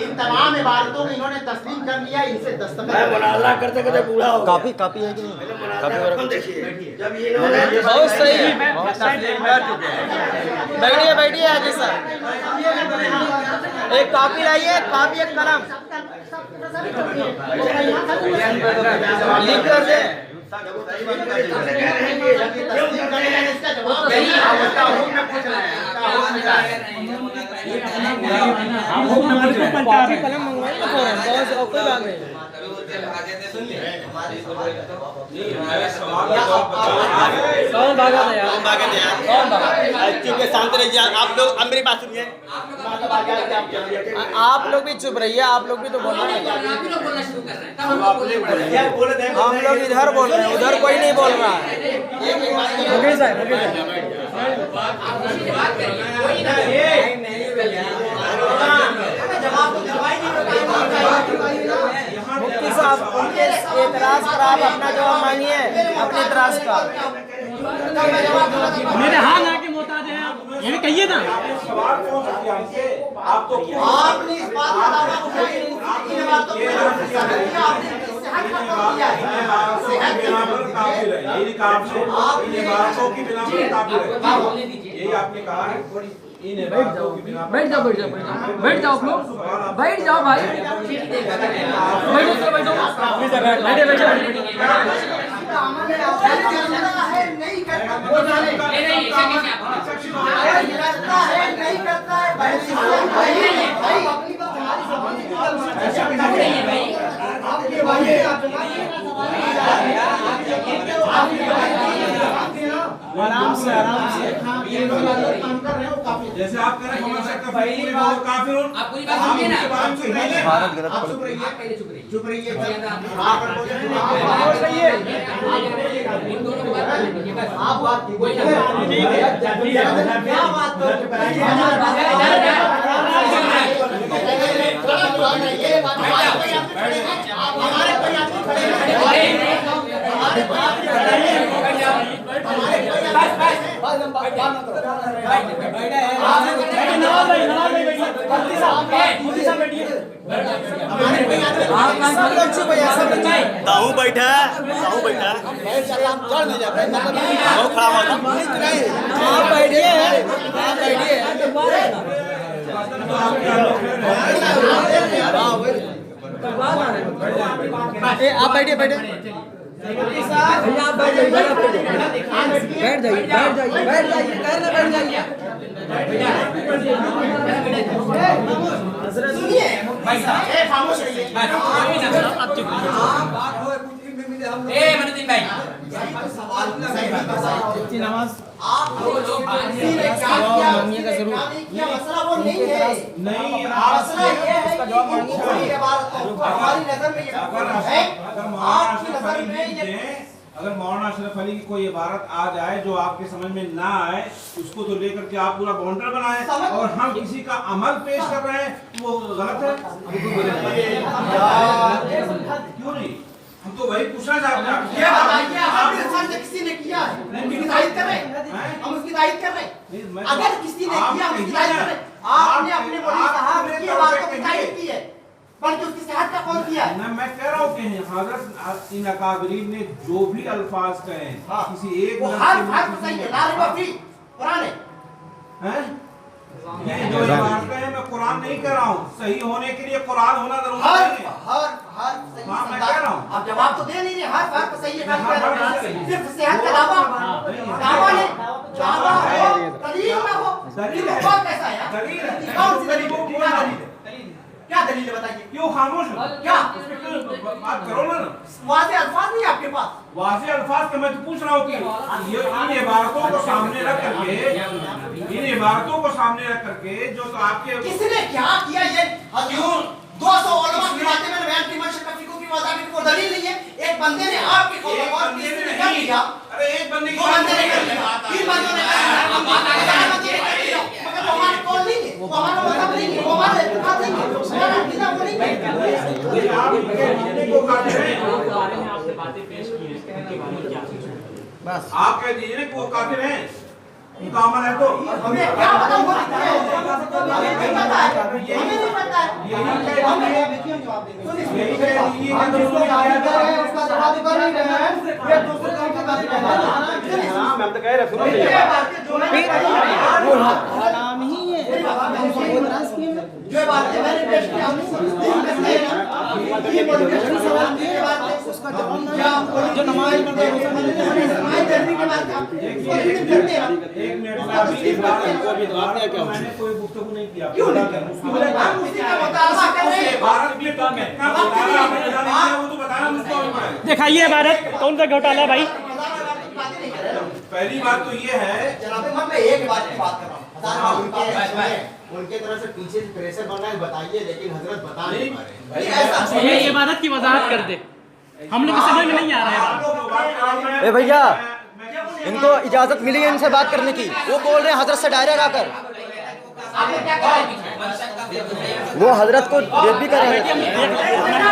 इन तमाम इबारतों को इन्होंने तस्लीम कर लिया, इनसे दस्तखत मैं मुनाज़रा करते करते बूढ़ा हो गया। काफी है कि नहीं? देखिए जब इन्होंने बहुत सही है। बैठिए बैठिए हाजी साहब, एक कॉपी लाइए, कॉपी एक कलम लिख कर दे। कलम मंगवाइए कोई बात नहीं। कौन भागा था यार? कौन भागा? चुप शांत रहिए आप लोग। अब मेरी बात सुनिए, आप लोग भी चुप रहिए, आप लोग भी तो बोल रहे हैं। हम लोग इधर बोल रहे हैं, उधर कोई नहीं बोल रहा है। मुफ्ती साहब उनके एतराज पर आप अपना जवाब मांगिए, अपने एतराज का। मेरे हाथ आके मोहताज हैं आप, ये कहिए ना। सवाल कौन सा किया इनसे? आप तो आपने इस बात का दावा किया, सेहत का कौन दिया है? सेहत के बिना पर काफिर है, यही कहा आपने। इन इबारतों की बिना पर काफिर है, यही आपने कहा है। इन इबारतों की बिना पर बैठ जाओ बैठ जाओ बैठ जाओ बैठ जाओ आप लोग, बैठ जाओ भाई, बैठो चलो बैठो, बैठे बैठे नहीं करता वो जाने करता है नहीं करता है भाई अपनी बात हमारी आपके भाई आराम से जैसे आप कह रहे हैं हमारे शक का भाई वो काफिर हो, आप पूरी बात सुनिए ना। भारत गलत आप पड़ पहले चुप रहिए इन दोनों को बात करने दीजिए बस। आप बात कोई ना क्या बात ताऊ बैठा ताऊ बैठा चढ़ नहीं जाता वो खड़ा हुआ था। आप बैठिए आप बैठिए आप बैठिए बैठिए आप बैठ जाइए बैठ जाइए बैठ जाइए बैठ जाइए बैठ जाइए सुनिए खामोश रहिए ए मनुद्दीन भाई नमाज आप लोग मांगिएगा जरूर क्या मसला वो नहीं है नहीं मसला ये है कि कोई इबारत हमारी नजर में ये है आपकी नजर में ये अगर मौलाना अशरफ अली की कोई इबारत आ जाए जो आपके समझ में ना आए, उसको तो लेकर के आप पूरा बाउंडर बनाए और हम किसी का अमल पेश कर रहे हैं, वो गलत है। क्यों नहीं? हम तो वही पूछना चाहते हैं। ये बताइए आपके साथ किसी ने किया है? हम तारीफ कर रहे हैं, हम उसकी तारीफ कर रहे हैं। अगर किसी ने किया हम उसकी तारीफ कर रहे हैं। आपने अपने मौलवी साहब की बातों की तारीफ की है, बल्कि उसकी सेहत का कौन किया है? मैं कह रहा हूँ कि हज़रत इन अकाबरीन ने जो भी अल्फाज कहे हैं किसी एक वो हर हर सही है, ला रहे हो कुरान है। ये जो इबारतें हैं मैं कुरान नहीं कह रहा हूँ, सही होने के लिए कुरान होना जरूरी हर नहीं है। हर सही हाँ, मैं कह रहा हूँ। आप जवाब तो दे नहीं रहे, हर बात सही है। सिर्फ सेहत का दावा नहीं, दावा हो दलील ना हो, दलील ये है। बात कैसा है यार? दलील है। कौन सी दलील है? क्या दलील है? क्या दलील है बताइए? क्यों खामोश हो? क्या? बात करो ना। वाज़ेह अल्फाज नहीं है आपके पास? वाज़ेह अल्फाज के मैं तो पूछ रहा हूँ कि ये इन इबारतों को सामने रख करके जो तो आपके किसने क्या किया ये? क्यों 200 उलमा की बातें मैंने बयान की, मशक फिक़्ह की वज़ाहत की, कोई दलील नहीं है। एक बंदे ने आपके एक और बंदे किसी ने ने क्या नहीं। किया? अरे एक बंदे की दो बंदे ने कर लिया, तीन बंदों ने कर लिया, मगर वो हमारा कौल नहीं है, वो हमारा मज़हब नहीं है, वो हमारा इत्तेफाक नहीं है, हमारा अक़ीदा वो नहीं है। आप इनके को काट रहे हैं। आप कह दीजिए ना कि वो काफिर हैं, उनका अमल है तो हमें क्या पता वो कितने हैं? हमें नहीं पता है, हमें नहीं पता है। यही कह दीजिए हम जिसको गाली कर रहे हैं उसका जवाब कर नहीं रहे हैं, फिर दूसरे कौन से गाली कर रहे हैं? हम तो कह रहे सुनो ये बातें जो मैंने हराम ही है जो बातें मैंने पेश की हमने समझते हैं ना, ये मोटिवेशन सवाल की बात उसका जवाब ना जो नमाज पढ़ रहे हैं नमाज पढ़ने के बाद आप उसको जिक्र करते हैं। एक मिनट में अभी एक बात मैंने कोई गुफ्तगू नहीं किया। क्यों नहीं कर रहे? हम उसी का मुतालबा कर रहे हैं। भारत में तो कितना घोटाला आपने जाना है वो तो बताना मुझको अभी पड़ेगा। दिखाइए भारत कौन सा घोटाला भाई। पहली बात तो ये है जनाब मैं एक बात की बात कर रहा हूँ, उनके तरफ से पीछे प्रेशर बना है बताइए, लेकिन हजरत बता नहीं पा रहे। ऐसा ये इबादत की वजाहत कर दे, हम लोग को समझ में नहीं आ रहा है। ए भैया इनको इजाजत मिली है इनसे बात करने की, वो बोल रहे हैं हजरत से डायरेक्ट आकर, आपने क्या कहा? वो हजरत को रेप भी कर रहे हैं। क्या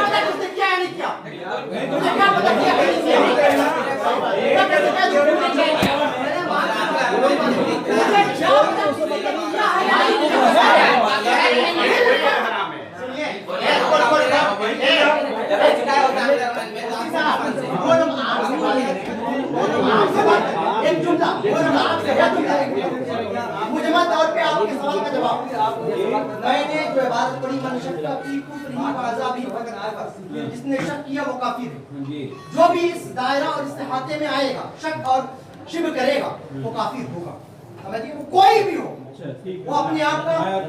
पता उसने किया या नहीं किया? मुझे क्या पता किया या नहीं किया? मैं कैसे कह दूं? मुझे क्या पता किया है या नहीं किया? सुनिए, मन शक्का फी कुफ्रिही व अज़ाबिही फक़द कफ़र, जिसने शक किया वो काफिर है। जी जो भी इस दायरा और इस अहाते में आएगा, शक और शिब करेगा, वो काफिर होगा। समझिए, वो कोई भी हो, वो अपने आप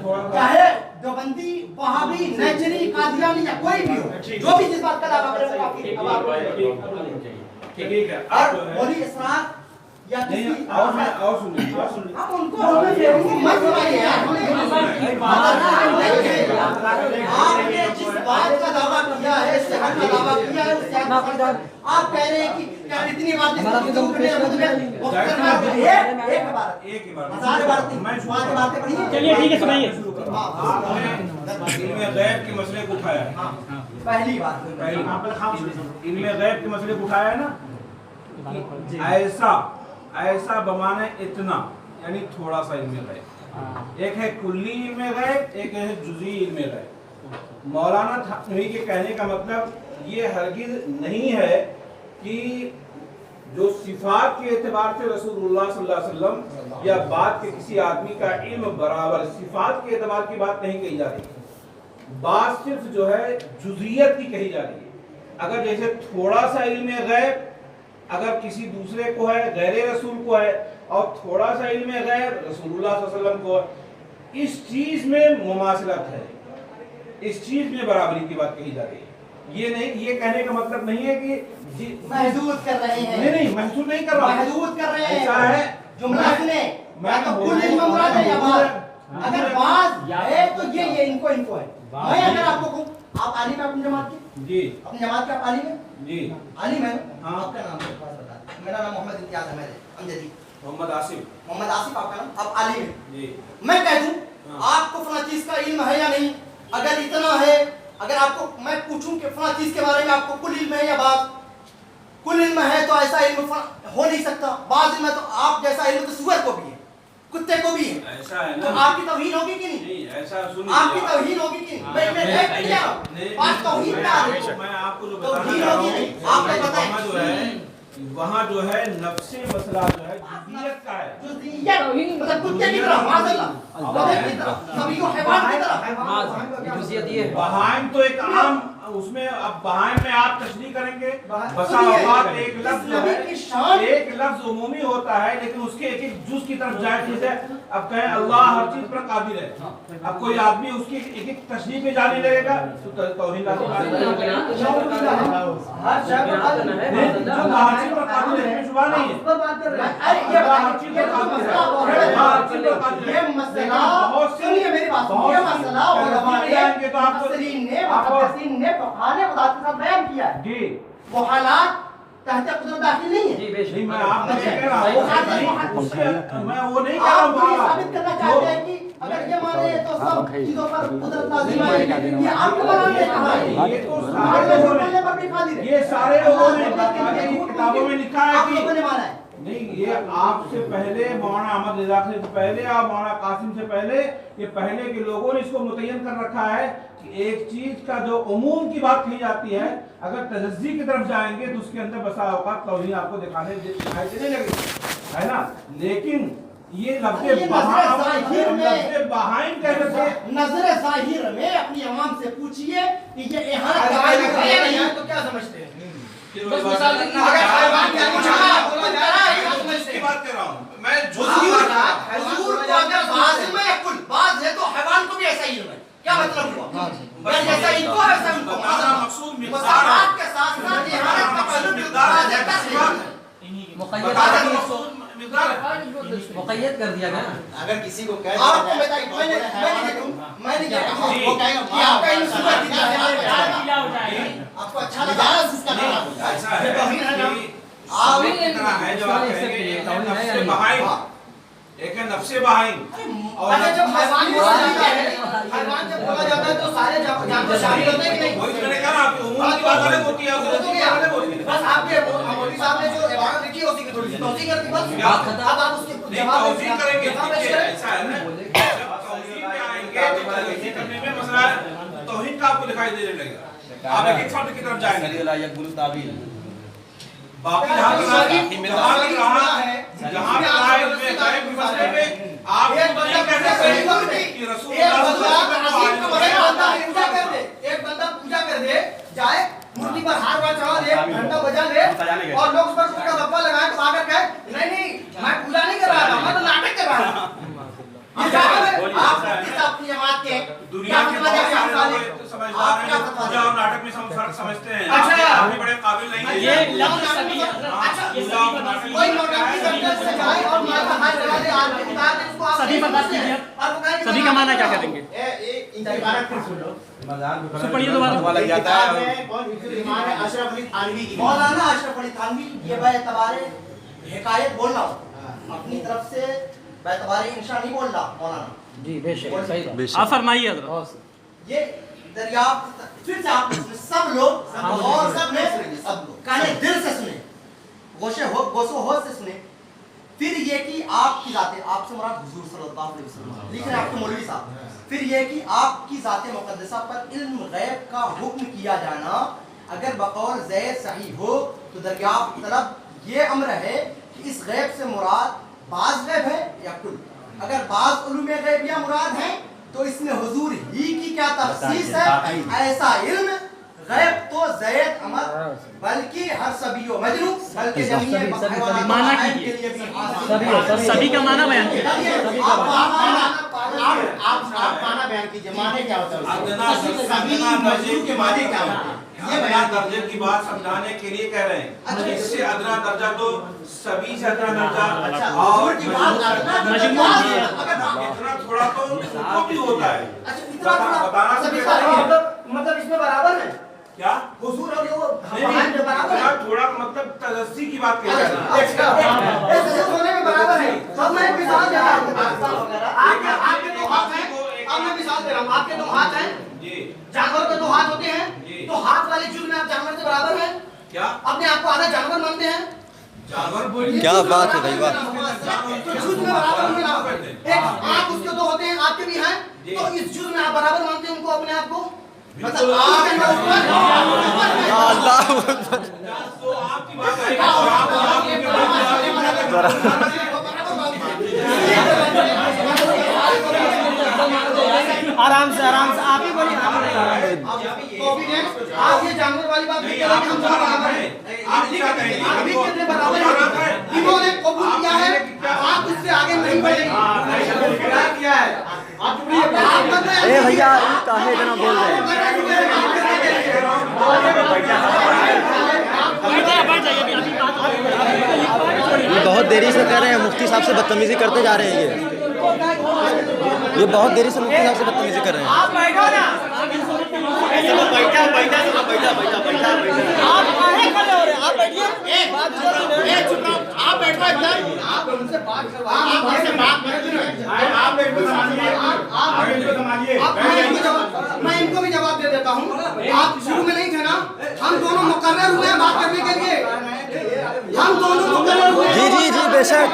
को चाहे देवबंदी, वहाबी, नजरी, कादियानी या कोई भी हो, जो भी जिस बात का दावा करे वो काफिर है। ठीक है। और बोली इसरार या किसी और सुनिए आप उनको मत सुनाइए यार। आपने जिस बात का दावा किया है, सेहत का दावा किया है, उससे आप कह रहे हैं कि क्या इतनी बात एक बार हजार बातें पढ़ी। चलिए ठीक है, सुनाइए। इल्मे गैब के मसले को उठाया है। पहली बात इल्मे गैब के मसले को उठाया है ना, ऐसा बमाने इतना, यानी थोड़ा सा इल्मे गैब। एक है कुल्ली इल्मे गैब, एक है जुज़ी इल्मे गैब। मौलाना थानवी के कहने का मतलब ये हरगिज़ नहीं है कि जो सिफात के एतबार से रसूलुल्लाह सल्लल्लाहु अलैहि वसल्लम या बात के किसी आदमी का इल्म बराबर, सिफात के एतबार की बात नहीं कही जा रही। बात सिर्फ जो है जुज़ियत की कही जा रही है। अगर जैसे थोड़ा सा इल्म गैब अगर किसी दूसरे को है, गैर रसूल को है, और थोड़ा सा इल्म गैब रसूलुल्लाह सल्लल्लाहु अलैहि वसल्लम को है, इस चीज में मुमासलत है, इस चीज में बराबरी की बात कही जा रही है। ये नहीं, ये कहने का मतलब नहीं है कि महदूद कर रहे हैं। नहीं, महसूस नहीं कर रहा, महदूद कर रहे हैं। ऐसा है जुमला सुने, मैं तो कुल इल्म मुराद है या बात। अगर बात है तो ये इनको है। मैं अगर आपको कहूं, आप आलिम हैं अपनी जमात के? जी। अपनी जमात के आप आलिम हैं? जी। आलिम है। हाँ। आपका नाम मेरे पास बता। मेरा नाम मोहम्मद इम्तियाज अहमद है, अमजदी। मोहम्मद आसिफ। मोहम्मद आसिफ आपका नाम, आप आलिम हैं। जी। मैं कह दूं आपको फला चीज का इल्म है या नहीं, अगर इतना है, अगर आपको मैं पूछूं कि फला चीज के बारे में आपको कुल इल्म है या बात, कुल इल्म है तो ऐसा इल्म हो नहीं सकता। बात इल्म है तो आप जैसा इल्म तो सूअर को भी है, कुत्ते को भी है। ऐसा है ना, तो आपकी तौहीन होगी कि नहीं? नहीं ऐसा सुनिए, आपकी तौहीन होगी कि नहीं? मैं बात तौहीन पे आ रही है। मैं आपको जो तौहीन होगी नहीं, आप लोग वहाँ जो बताएं। है, वहाँ जो है नफ्से मसला जो है जुज़ियत का है। जुज़ियत मतलब कुत्ते की तरह, माज़अल्लाह, गधे की तरह, कभी को हैवान की तरह। जुज़ियत ये है। बहाइम तो एक आम, उसमें अब बहाइम में आप तशरीह करेंगे, बसा औकात एक लफ्ज जो है, एक लफ्ज उमूमी होता है, लेकिन उसके एक एक जुज की तरफ जाए। जैसे अब कहें अल्लाह हर चीज पर कादिर है, अब कोई आदमी उसकी एक एक तशरीह पे जाने लगेगा तो तौहीन का हर शब्द हर चीज पर कादिर है, शुबा नहीं है। पर बात कर रहे हैं। अरे ये हर चीज पर कादिर है, ये मसला सुनिए मेरी बात, ये मसला जाएंगे तो आपको मुफस्सिरीन ने फक़हाने खुदा के साथ बयान किया है। जी, वो हालात तहत कुदरत दाखिल नहीं है। जी बेशक। नहीं मैं आपको कह रहा हूँ, मैं वो नहीं कह रहा आप हूँ। ये साबित करना चाहते हैं कि अगर ये माने तो सब चीजों पर कुदरत लाज़िम है। ये आपको बनाने कहा है, ये तो सारे लोगों ने, ये सारे लोगों ने किताबों में लिखा है आप लोगों ने माना है। नहीं, ये आपसे पहले मौलाना अहमद रज़ा से पहले और मौलाना कासिम से पहले, ये पहले के लोगों ने इसको मुतय्यन कर रखा है कि एक चीज का जो उमूम की बात कही जाती है, अगर तजज़्ज़ी की तरफ जाएंगे तो उसके अंदर बसा औकात तौहीन आपको दिखाई देने लगेगी, है ना। लेकिन ये लफ्ज़ बहाइम कहते थे, नजर ज़ाहिर में अपनी अवाम से पूछिए कि ये इहानत है या नहीं, तो क्या समझते हैं? अगर हैवान क्या कुछ बोला जा रहा है, मैं इसकी बात कर रहा हूं। मैं हुजूर को अगर बाज में या कुल बाज है तो हैवान को भी ऐसा ही है। क्या मतलब हुआ? बस जैसा इनको वैसा उनको। मकसूद मसालात के साथ-साथ इहानत का पहलू भी बाज है, तस्लीम मुक़य्यद कर दिया गया। अगर किसी को कह आपको बताइए, मैं नहीं कह रहा हूं, वो कहेगा कि आपका इन सुबह कितना है, आपको अच्छा लगा इसका नाम ऐसा है कि आप इतना है जो आप कहेंगे, एक है नफ्से बहाइम, एक है नफ्से बहाइम। अच्छा, जब हैवान बोला जाता है, हैवान जब बोला जाता है तो सारे जानवर शामिल होते हैं कि नहीं? वही मैंने कहा आपकी उमूम की बात अलग होती है, उसकी बात अलग होती है। बस आपके मौलवी साहब ने जो इबारत लिखी है उसी की थोड़ी सी तौसीह कर दी बस। अब आप उसके जवाब तौसीह करेंगे, ऐसा है ना, तौसीह में आएंगे तो तौसीह करने में मसला है, तौहीन का आपको दिखाई देने लगेगा। आप एक एक फर्द की तरफ जाएंगे, बाकी जहाँ तक रहा इसमें गैब के मसले में आप ये नहीं कह सकते कि रसूलुल्लाह आप अपनी जमात के दुनिया के बहुत सारे लोग तो समझदार हैं जो पूजा और नाटक में फर्क समझते हैं। अच्छा, आप भी बड़े काबिल नहीं हैं। ये लफ्ज सभी कोई नौटंकी करके उससे जाए और माथा हाथ लगा दे, आदमी उतार दे उसको, आप सभी बर्दाश्त कीजिए। और वो कहे कि सभी का माना क्या करेंगे? इनकी इबारत फिर सुन लो। पढ़िए दोबारा। लग जाता है अशरफ अली थानवी की, मौलाना अशरफ अली थानवी, ये बेतबारे हिकायत बोल रहा हूँ, अपनी तरफ से बेतबारे इंशा नहीं बोल रहा मौलाना जी बेशक सही बात। आप फरमाइए हज़रत। ये दरियाफ्त फिर से आप सब लोग और सब लोग काने दिल से सुने, गोशो होश से सुने। फिर ये कि आपकी जाते, आपसे मुराद हुजूर सल्लल्लाहु अलैहि वसल्लम लिख रहे हैं आपके मौलवी साहब। फिर ये कि आपकी जाते मुक़द्दसा पर इल्म गैब का हुक्म किया जाना अगर बकौल ज़ैद सही हो तो दरियाफ्त तलब ये अम्र है कि इस गैब से मुराद बाज़ गैब है या कुल। अगर बाज़ उलूम गैबिया मुराद है तो इसमें हुजूर ही की क्या तखसीस है? ऐसा इल्म गैब तो ज़ैद अमर बल्कि हर सबियो मजनू बल्कि माना कीजिए। सभी का माना बयान कीजिए। आप माना बयान कीजिए। माने क्या होता है? सभी मजनू के माने क्या होता है? ये बयान दर्जे की बात समझाने के लिए कह रहे हैं। इससे अदना दर्जा तो सभी से अदना दर्जा और इतना थोड़ा तो उनको भी होता है। मतलब इसमें बराबर है क्या? हुजूर और वो बराबर है। थोड़ा मतलब तजस्सी की बात कर रहे हैं। ऐसे होने में बराबर है। अब मैं मिसाल दे रहा हूँ, आपके दो हाथ हैं, अब मैं मिसाल दे रहा हूँ, आपके दो हाथ हैं जी, जानवर के दो हाथ होते हैं, तो हाथ वाले जुज में आप जानवर से बराबर हैं क्या? अपने आप को आधा जानवर मानते हैं? जानवर बोलिए। क्या बात है भाई, वाह। तो जुज में बराबर होंगे ना। एक आँख उसके दो होते हैं, आपके भी हैं, तो इस जुज में आप बराबर मानते हैं उनको, अपने आप को? मतलब आपकी आराम से आप ही बोलिए। आप ये जानवर वाली बात नहीं कह रहे कि हम दोनों बराबर हैं। आप भी कितने बराबर हैं? इन्होंने कबूल किया है, आप इससे आगे नहीं बढ़ेंगे। क्या है? ए भैया काहे इतना बोल रहे हैं? ये बहुत देरी से कह रहे हैं, मुफ्ती साहब से बदतमीजी करते जा रहे हैं। ये बहुत देरी से मुफ्ती साहब से बदतमीजी कर रहे हैं। आप बैठो ना। आप काहे खड़े हो रहे हैं? आप बैठिए। आप बैठो एकदम। आप उनसे बात करवाइए। आप ऐसे बात मत करिए। आप बैठो, मैं इनको भी जवाब दे देता हूँ। आप शुरू में नहीं थे ना, हम दोनों मुकर्रर हुए हैं बात करने के लिए। हम दोनों मुकर्रर हुए हैं। जी जी बेशक।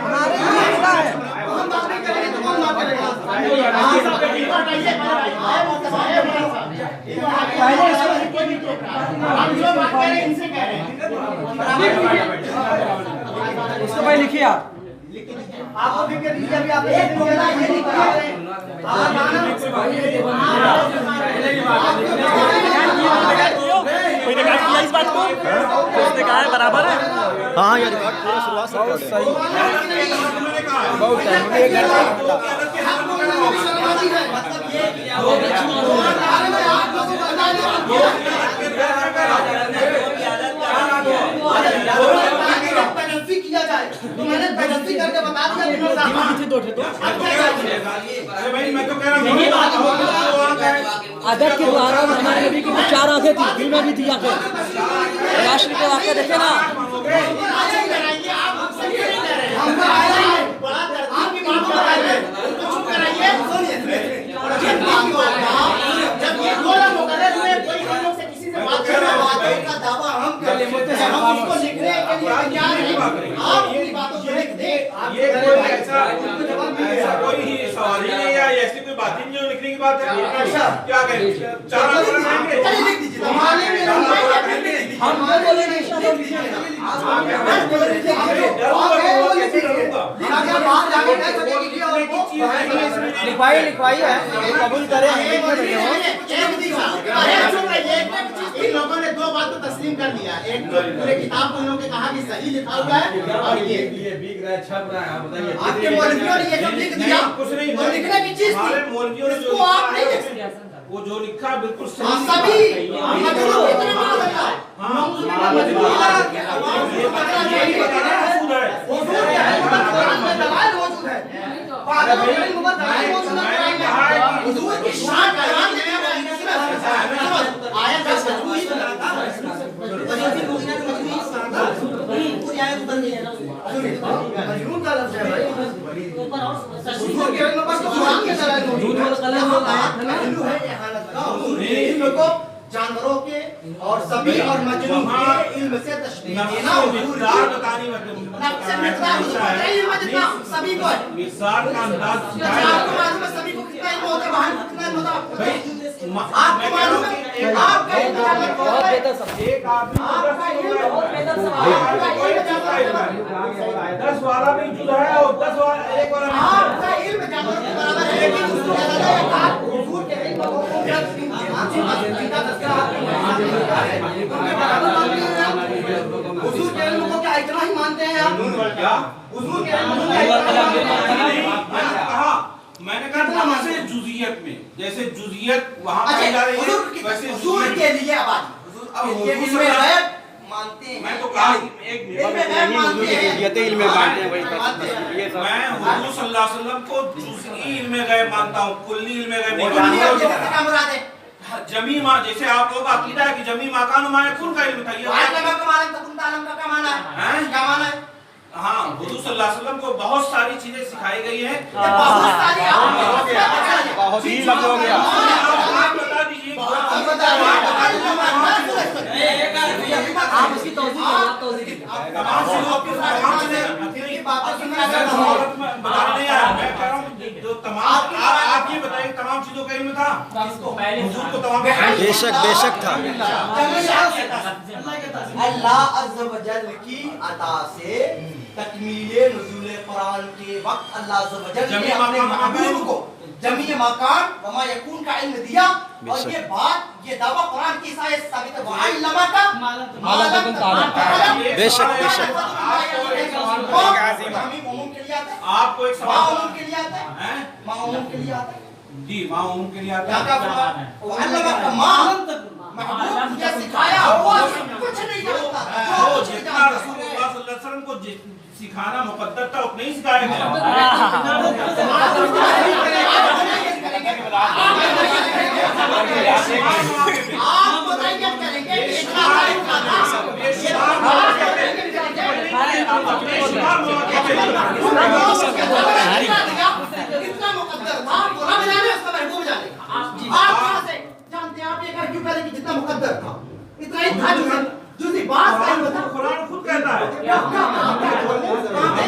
हमारे हम बात नहीं करेंगे तो कौन बात करेगा? इनसे कह रहे हैं उसको भाई लिखिए आप। आपको फिक्र दीजिए, अभी आप एक बोला ये नहीं कर रहे हैं। कोई ने कहा किया इस बात को? उसने कहा है बराबर है। हाँ ये रिकॉर्ड पूरा शुरुआत से बहुत सही, बहुत टाइम में किया जाए तो मैंने बेइज्जती करके बता दिया। मैं तो कह रहा हूँ अदब के द्वारा हमारे नबी की 4 आंखें थी, दिल में भी थी आंखें। राष्ट्र के वाक़या देखे ना। दावा हम कर ले, हम उसको लिखने के लिए तैयार हैं। आप अपनी बातों को लिख दे। ये कोई ऐसा कोई ही सवाल ही नहीं है, ऐसी कोई बात ही नहीं जो लिखने की बात है। क्या करें? 4 आंकड़े चलिए लिख दीजिए। हमारे में हम बोलेंगे लिखवाइए, कबूल करें। इन लोगों ने दो बात को तस्लीम कर लिया, एक तो पूरे किताब को इन लोगों ने कहा कि सही लिखा हुआ है, और ये बिक रहा है, छप रहा है, बताइए आपके मौलवियों ने ये सब लिख दिया, कुछ नहीं, और लिखने की चीज हमारे थी, मौलवियों ने जो इसको आप नहीं लिख लिखा है, वो जो लिखा है बिल्कुल सही सभी मजनून कितने मार सकता है, हुजूर के में दलाइल मौजूद है, हुजूर की शान बयान देने वाली आयत का मजमूई बनाता है, पूरी आयत बन गई है ना, मजनून का लफ्ज है भाई, हुजूर के इल्म पर तो कुरान के दलाइल मौजूद है, इन लोगों को जानवरों के और सभी और मजनून के इल्म से तशबीह देना, मिसाल बतानी मतलब सभी को मिसाल का अंदाज आपको मालूम है सभी को कितना इल्म होता है, बाहर कितना इल्म होता है आपको मालूम है, आपका इल्म एक आदमी आपका इल्म 10 वाला भी जुदा है और 10 वाला एक वाला आपका इल्म जानवरों के बराबर है, लेकिन आप हुजूर के इल्म को हुजूर के इल्म को क्या इतना ही मानते हैं आप? हुजूर के इल्म को मैंने कहा जैसे जुजियत में, जैसे जुजियत वहां पाई जा रही है वैसे हुजूर के लिए आबादी, हुजूर के इल्म गैब मानते हैं, मैं तो कहा एक इल्म गैब मानते हैं, इल्म मानते हैं, वही मैं हुजूर सल्लल्लाहु अलैहि वसल्लम को जुज़ई इल्म गैब मानता हूं, कुल्ली इल्म गैब नहीं मानता। जमी मां, जैसे आप लोगों का अकीदा है कि जमी माकान मायकून का इल्म था, ये का माना तकुन तालम का क्या माना है? क्या माना है? हाँ, हुजूर सल्लल्लाहु अलैहि वसल्लम को बहुत सारी चीजें सिखाई गई हैं, बहुत सारी बहुत ही लफ्ज हो गया। आप बता दीजिए आप उसकी तौजीह करें, आप तौजीह करें। तमाम चीजों की तमाम चीजें बताने नहीं आया, मैं कह रहा हूँ जो तमाम आप ये बताइए तमाम चीजों का इल्म था हुजूर को तमाम बेशक बेशक था। अल्लाह अज़्ज़ व जल की अता से तकमीले नुज़ूल कुरान के वक्त अल्लाह अज़्ज़ व जल ने अपने महबूब को जमी मकान वमा यकून का इल्म दिया, और ये बात ये दावा कुरान की आयत साबित है, वअल्लमा का बेशक बेशक आपको एक सवाल के लिए आता है, मामूम के लिए आता है जी, मामूम के लिए आता है। वअल्लमा का महबूब मुझे सिखाया वो कुछ नहीं जानता, वो जितना रसूलुल्लाह सल्लल्लाहु अलैहि वसल्लम को सिखाना मुकद्दर था उतना ही सिखाया गया। आप बताइए करेंगे कितना मुकद्दर था, बुरा मिलाने उसका महबूब जाने। आप कहां से जानते हैं? आप ये कर क्यों कह रहे कि जितना मुकद्दर था इतना ही था, जो बात का बता कुरान खुद कहता है क्या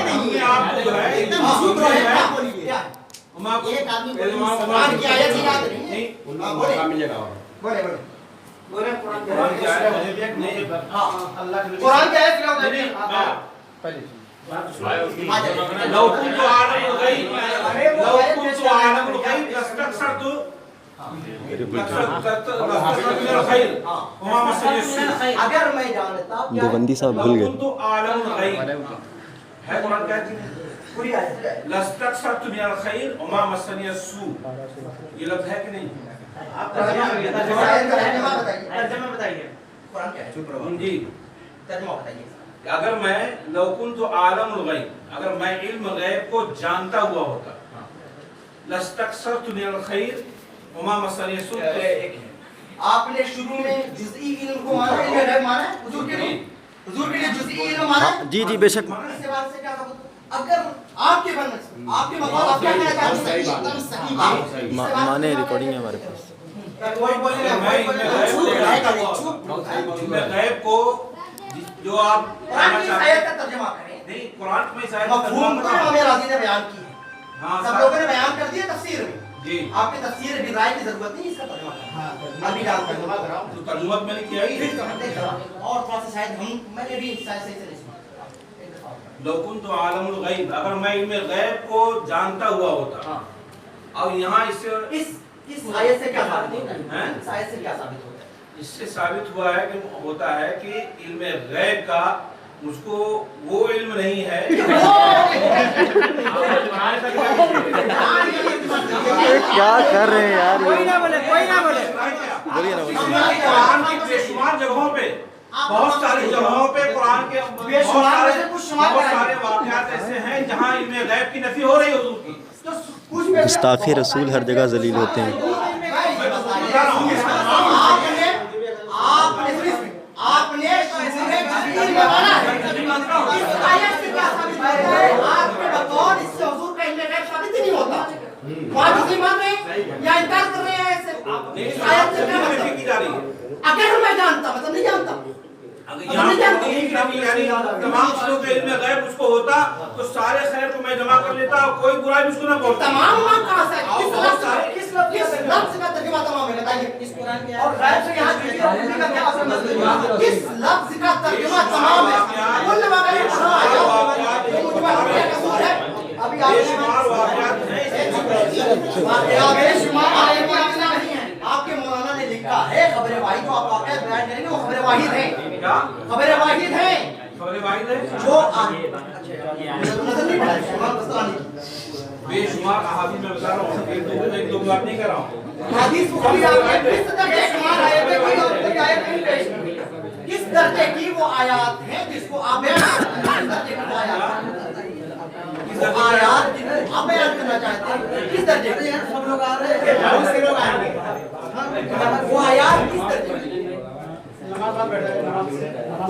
नहीं है, आपको जो है एकदम मशहूर है, क्या बोलिए? हम आपको एक आदमी कुरान की आयत ही याद नहीं है, बोले बोले बोले कुरान की आयत नहीं, हां अल्लाह के कुरान की आयत क्या होती है? पहले लौ कुन्तु आलम गई, लौ कुन्तु आलम गई लस्तक्सरत अगर मैं जानता देवबंदी साहब भूल गए। कुन्तु आलम गई है कुरान कहती है पूरी आयत है, लस्तक्सरत मिनल खैर वमा मस्सनी अस्सू, ये लफ्ज है कि नहीं? आप तर्जुमा बताइए कुरान क्या है? जी, तर्जुमा बताइए। अगर मैं लौ कुन्तु आलम गैब, अगर मैं इल्म गैब को जानता हुआ होता, लस्तक्सरतु मिनल खैर वमा मस्सनी अस्सू। आपने शुरू में जुज़ई इल्म को माना, इल्म गैब माना है हुजूर के लिए जुज़ई इल्म माना है? जी जी बेशक। इस बात से क्या सबूत? अगर आपके मन में आपके मतलब आप क्या कहना चाहते हैं? एकदम सही बात माने रिकॉर्डिंग है हमारे पास। वही बोले ना, वही बोले ना, गैब को जो आप कुरान की आयत का तर्जुमा करें। नहीं, कुरान में इस आयत मफहूम को हमें राजी ने बयान की है, हाँ, सब लोगों ने बयान कर दिया तफसीर में। जी, आपकी तफसीर भी राय की जरूरत नहीं, इसका तर्जुमा करें। अभी डाल तर्जुमा कराओ, तो तर्जुमा मैंने किया ही। फिर और थोड़ा सा शायद मैंने भी शायद सही से नहीं सुना। लौ कुन्तु आलमुल गैब, अगर मैं इल्म गैब को जानता हुआ होता, और यहाँ इससे इस आयत से क्या साबित होता है? इस आयत से क्या साबित होता है? इससे साबित हुआ है कि होता है कि इल्म गैब का मुझको वो इल्म नहीं है। क्या कर रहे हैं यार? कोई ना बोले, कोई ना बोले। बोलिए ना, बोलिए। कुरान की बेशुमार जगहों पे, बहुत सारी जगहों पे कुरान के बहुत सारे वाक़यात ऐसे हैं जहाँ इल्म गैब की नफी हो रही है हुजूर की। गुस्ताखी रसूल हर जगह जलील होते हैं। आपने आपके बकौल इससे हुजूर का इल्म गैब साबित ही नहीं होता। आप मान रहे हैं या इनकार कर रहे हैं? ऐसे आयत से क्या मतलब की जा रही है? अगर मैं जानता मतलब नहीं जानता, तमाम चीजों के इल्म गैब मुझको होता तो सारे खैर को मैं जमा कर लेता और कोई बुराई मुझको ना पहुंचता। तमाम कहां से किस लफ्ज का तर्जुमा तमाम है बताइए। इस कुरान के और गैब से यहां का क्या मतलब? किस लफ्ज का तर्जुमा तमाम है? कुल वाक़यात है। अभी बेशुमार वाक़यात नहीं है। आपके मौलाना ने लिखा है खबरें वाहिद, जो आप वाक़यात बयान करेंगे वो खबरें वाहिद हैं। क्या खबरें वाहिद हैं? खबरें वाहिद है जो बेशुमार अहादीस में बता रहा हूँ, एक दो बात नहीं कर रहा हूँ। हदीस बुखारी आपने किस दर्जे शुमार आयतें की और कोई आयत नहीं पेश की? किस दर्जे की वो आयत है जिसको आप बयान आप बयान करना चाहते हैं? किस दर्जे की? सब लोग आ रहे हैं, बहुत से लोग आएंगे। वो आयत किस दर्जे की?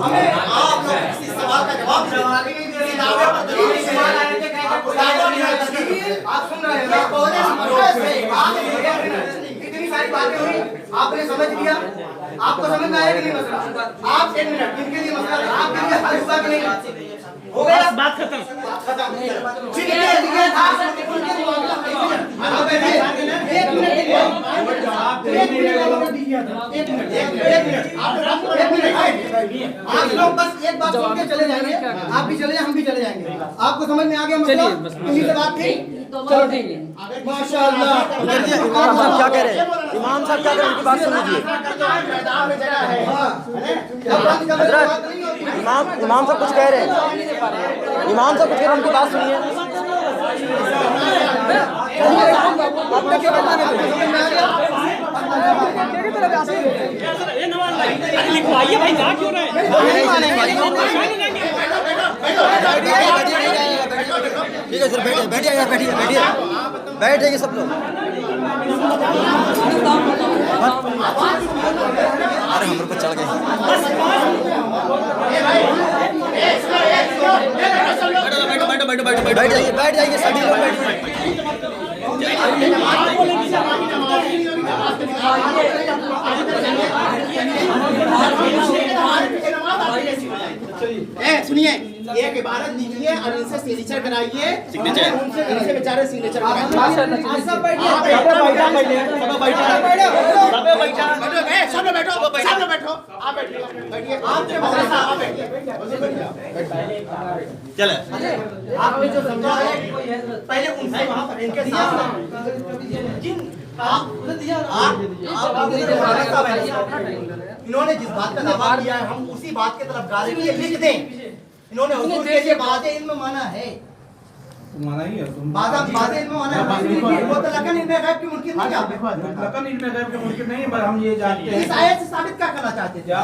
हमें आप लोग इस सवाल का जवाब आप सुन रहे हैं? इतनी सारी बातें हुई, आपने समझ लिया? आपको समझ में आया कि नहीं मसला? आप 1 मिनट इनके लिए मसला था, आपके लिए हल हुआ कि नहीं? हो गया, बात खत्म। ठीक है, आप लोग बस एक बात सुन के चले जाएंगे। आप भी चले जाए, हम भी चले जाएंगे। आपको समझ में आ गया मसला? इन्हीं से बात थी। चलो ठीक है, माशाअल्लाह। इमाम साहब क्या कह रहे हैं? इमाम साहब क्या कह रहे हैं? उनकी बात सुन लीजिए। इमाम साहब कुछ कह रहे हैं। इमाम साहब कुछ कह रहे हैं, उनकी बात सुनिए। आपने क्या बताने लिखवाइए भाई, जा क्यों रहे हैं? ठीक है सर, बैठिए बैठिए यार, बैठिए बैठिए, बैठ जाइए सब लोग। अरे हम लोग चढ़ गए। बैठ जाइए सभी लोग, सुनिए, एक इबारत लिखिए और इनसे सिग्नेचर कराइए। उनसे इनसे बेचारे सिग्नेचर कराइए। सब लोग बैठो। आप बैठिए। आपके मौलाना साहब आप बैठिए। चले। आपने जो समझा है पहले उनसे वहाँ पर इनके साथ जिन इन्होंने जिस बात का दावा किया है हम उसी बात की तरफ जा रहे हैं। लिख दें, इन्होंने हुजूर के लिए बातें इल्म माना है। माना ही है तुम। बातें इल्म माना है। वो तो लकन इल्म गैब की मुमकिन नहीं है। लकन इल्म गैब के मुमकिन नहीं है, पर हम ये जानते हैं। इस आयत से साबित क्या करना चाहते थे? क्या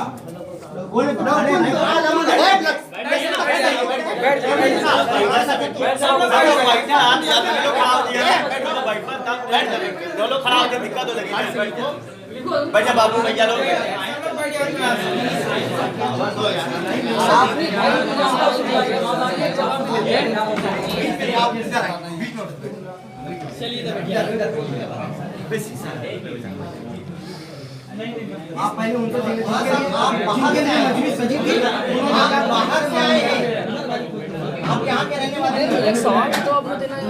बाबू भैया लोग आप पहले उनसे बाहर से आए हैं, आप यहाँ के रहने वाले हैं। एक सवाल का जवाब न देना है,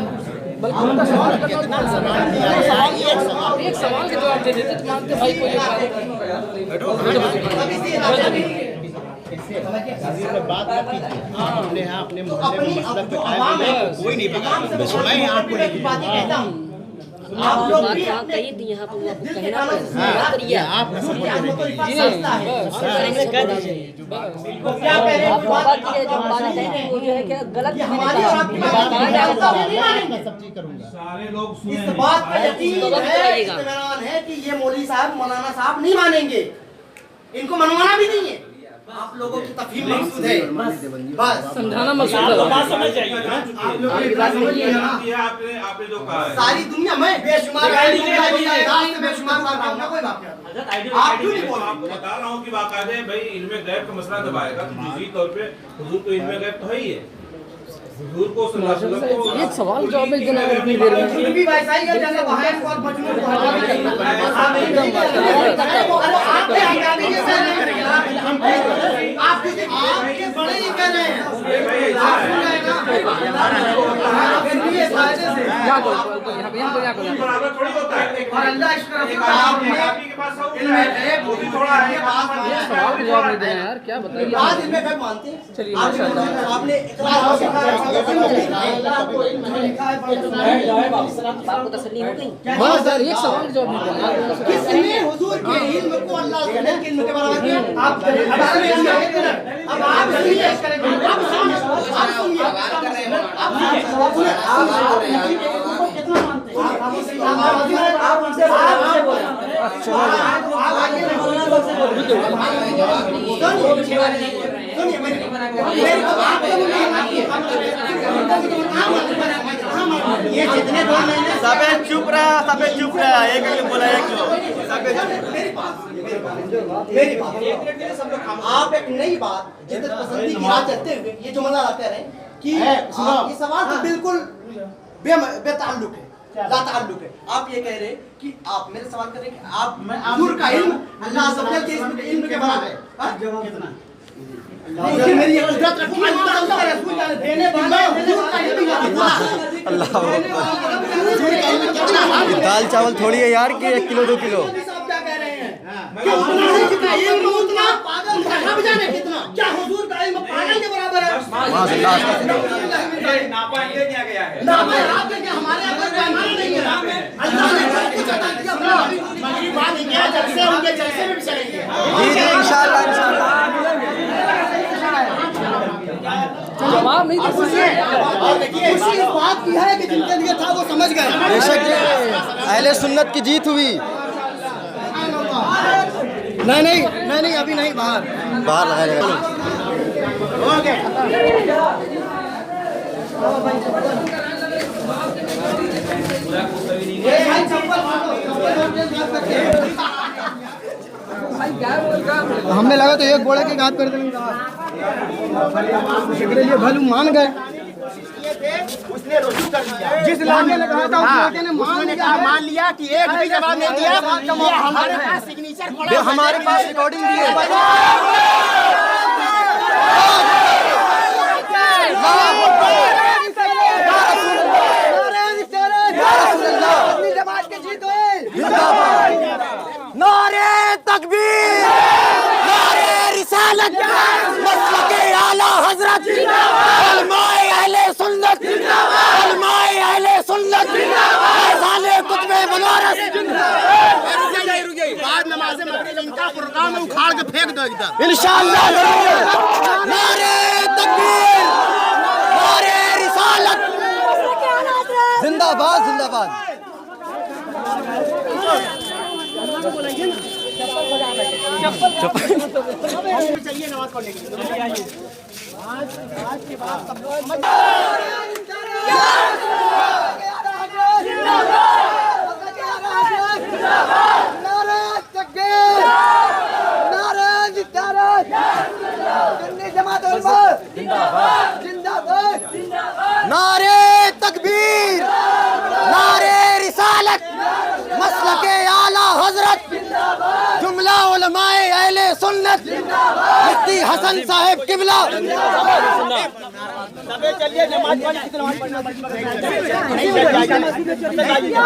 बल्कि उनका सवाल का एक सवाल के जवाब दे देते तो मानते भाई कोई बात अपने यहाँ अपने मोहल्ले में मतलब कोई नहीं पता। मैं आपको एक बात कहता हूँ, आप लोग बात भी यहाँ अपने कही थी, यहाँ पर वो दिल के कहना कानों से सुनिए। करिए वो क्या कह रहे हैं आप बात की है, जो बात है वो जो है क्या गलत ये हमारी और आपकी बात कहा जाएगा नहीं मानेंगे। सारे लोग इस सुने बात पर यकीन तो वक्त है, लगेगा। इत्मीनान है कि ये मौलवी साहब मौलाना साहब नहीं मानेंगे, इनको मनवाना भी नहीं है। आप लोगों की तफहीम मकसूद है, बस समझाना मकसूद है। आप लोग ने बात समझ लिया ना कि आपने जो कहा है सारी दुनिया में बेशुमार बेशुमार कोई बात नहीं। आप क्यों नहीं बोल रहे? आपको बता रहा हूँ कि बाकायदे भाई इल्मे गैब का मसला जब आएगा तो जुज़ी तौर पे हुजूर तो इल्मे गैब तो है ही है। हुजूर को सल्लल्लाहु अलैहि वसल्लम को एक सवाल जवाब एक दिन अगर इतनी देर में फिर भी वैसा ही है जैसे वहाँ है और मजनून को हटा भी नहीं। आप नहीं कह रहे। अरे आपके हटा भी नहीं कह रहे हैं। आपके बड़े ही कह रहे हैं। आप सुन रहे हैं ना? फिर भी इस फायदे से यहाँ को यहाँ को बराबर थोड़ी होता है। और अल्लाह इस तरफ एक से आपने आदमी के पास सब इल्म है, वो भी थोड़ा है, बात सवाल का जवाब नहीं देना यार, क्या बताइए। आज इल्म गैब मानते हैं। चलिए, आप माशाअल्लाह। आपने इकरार आपको तसल्ली हो गई। बस यार एक सवाल का जवाब नहीं देना। किसने हुजूर के इल्म को अल्लाह के इल्म के बराबर किया? आप अब आप सुनिए, आप सुनिए, आप उनसे ये जितने 2 महीने सबे चुप रहा एक एक बोला एक मेरी बात आप एक नई बात जिद्दत पसंदी की राह चलते हुए ये जुमला लाते रहे कि ये सवाल तो बिल्कुल बेताल्लुक है, लाताल्लुक है। आप ये कह रहे कि आप मेरे सवाल कर रहे हैं कि आप हुजूर का इल्म अल्लाह अज़्ज़ व जल के इल्म के बराबर है। जवाब कितना? नहीं, मेरी ये कुदरत रखी है, अल्लाह का रसूल जाने देने वाला हुजूर का इल्म अल्लाह ये दाल चावल थोड़ी है यार कि 1 किलो 2 किलो। साहब क्या कह रहे हैं कि उतना ही जितना इल्म उतना पागल खाना बजाने कितना? क्या हुजूर का इल्म पागल के बराबर है? नापा ये किया गया है। नापा आप के हमारे यहाँ कोई पैमाना नहीं है। अल्लाह ने कुछ अता किया, मगरी बात नहीं किया, जलसे उनके जलसे में भी चलेंगे। जी इंशाल्लाह जवाब नहीं दे सकते। और देखिए इस बात की है कि जिनके लिए था वो समझ गए। बेशक अहले सुन्नत की जीत हुई। नहीं अभी नहीं, बाहर लगाएगा। हमें लगा तो एक घोड़े के घात कर देंगे, लिए भलू मान गए। उसने रुजू कर लिया। जिस लड़के ने कहा था उस लड़के ने मान लिया कि एक भी जवाब नहीं दिया। हमारे पास सिग्नेचर पड़ा, हमारे पास रिकॉर्डिंग भी है। नारे तकबीर, नारे रिसालत, मसलके आला हजरत, उलमाए अहले सुन्नत, उलमाए अहले सुन्नत, साले कुतुबे बनारस। बाद नमाज़ मगरिब इनका प्रोग्राम उखाड़ के फेंक दो इधर इंशाअल्लाह। नारे तकबीर, नारे रिसालत, जिंदाबाद जिंदाबाद। चाहिए नमाज पढ़ने के लिए। आज के बाद सब लोग नारे तकबीर, नारे रिसालत, मसलके आला हजरत, जुमला उलमाए अहले सुन्नत, मुफ्ती हसन साहिब किबला। चलिए नमाज पढ़ने की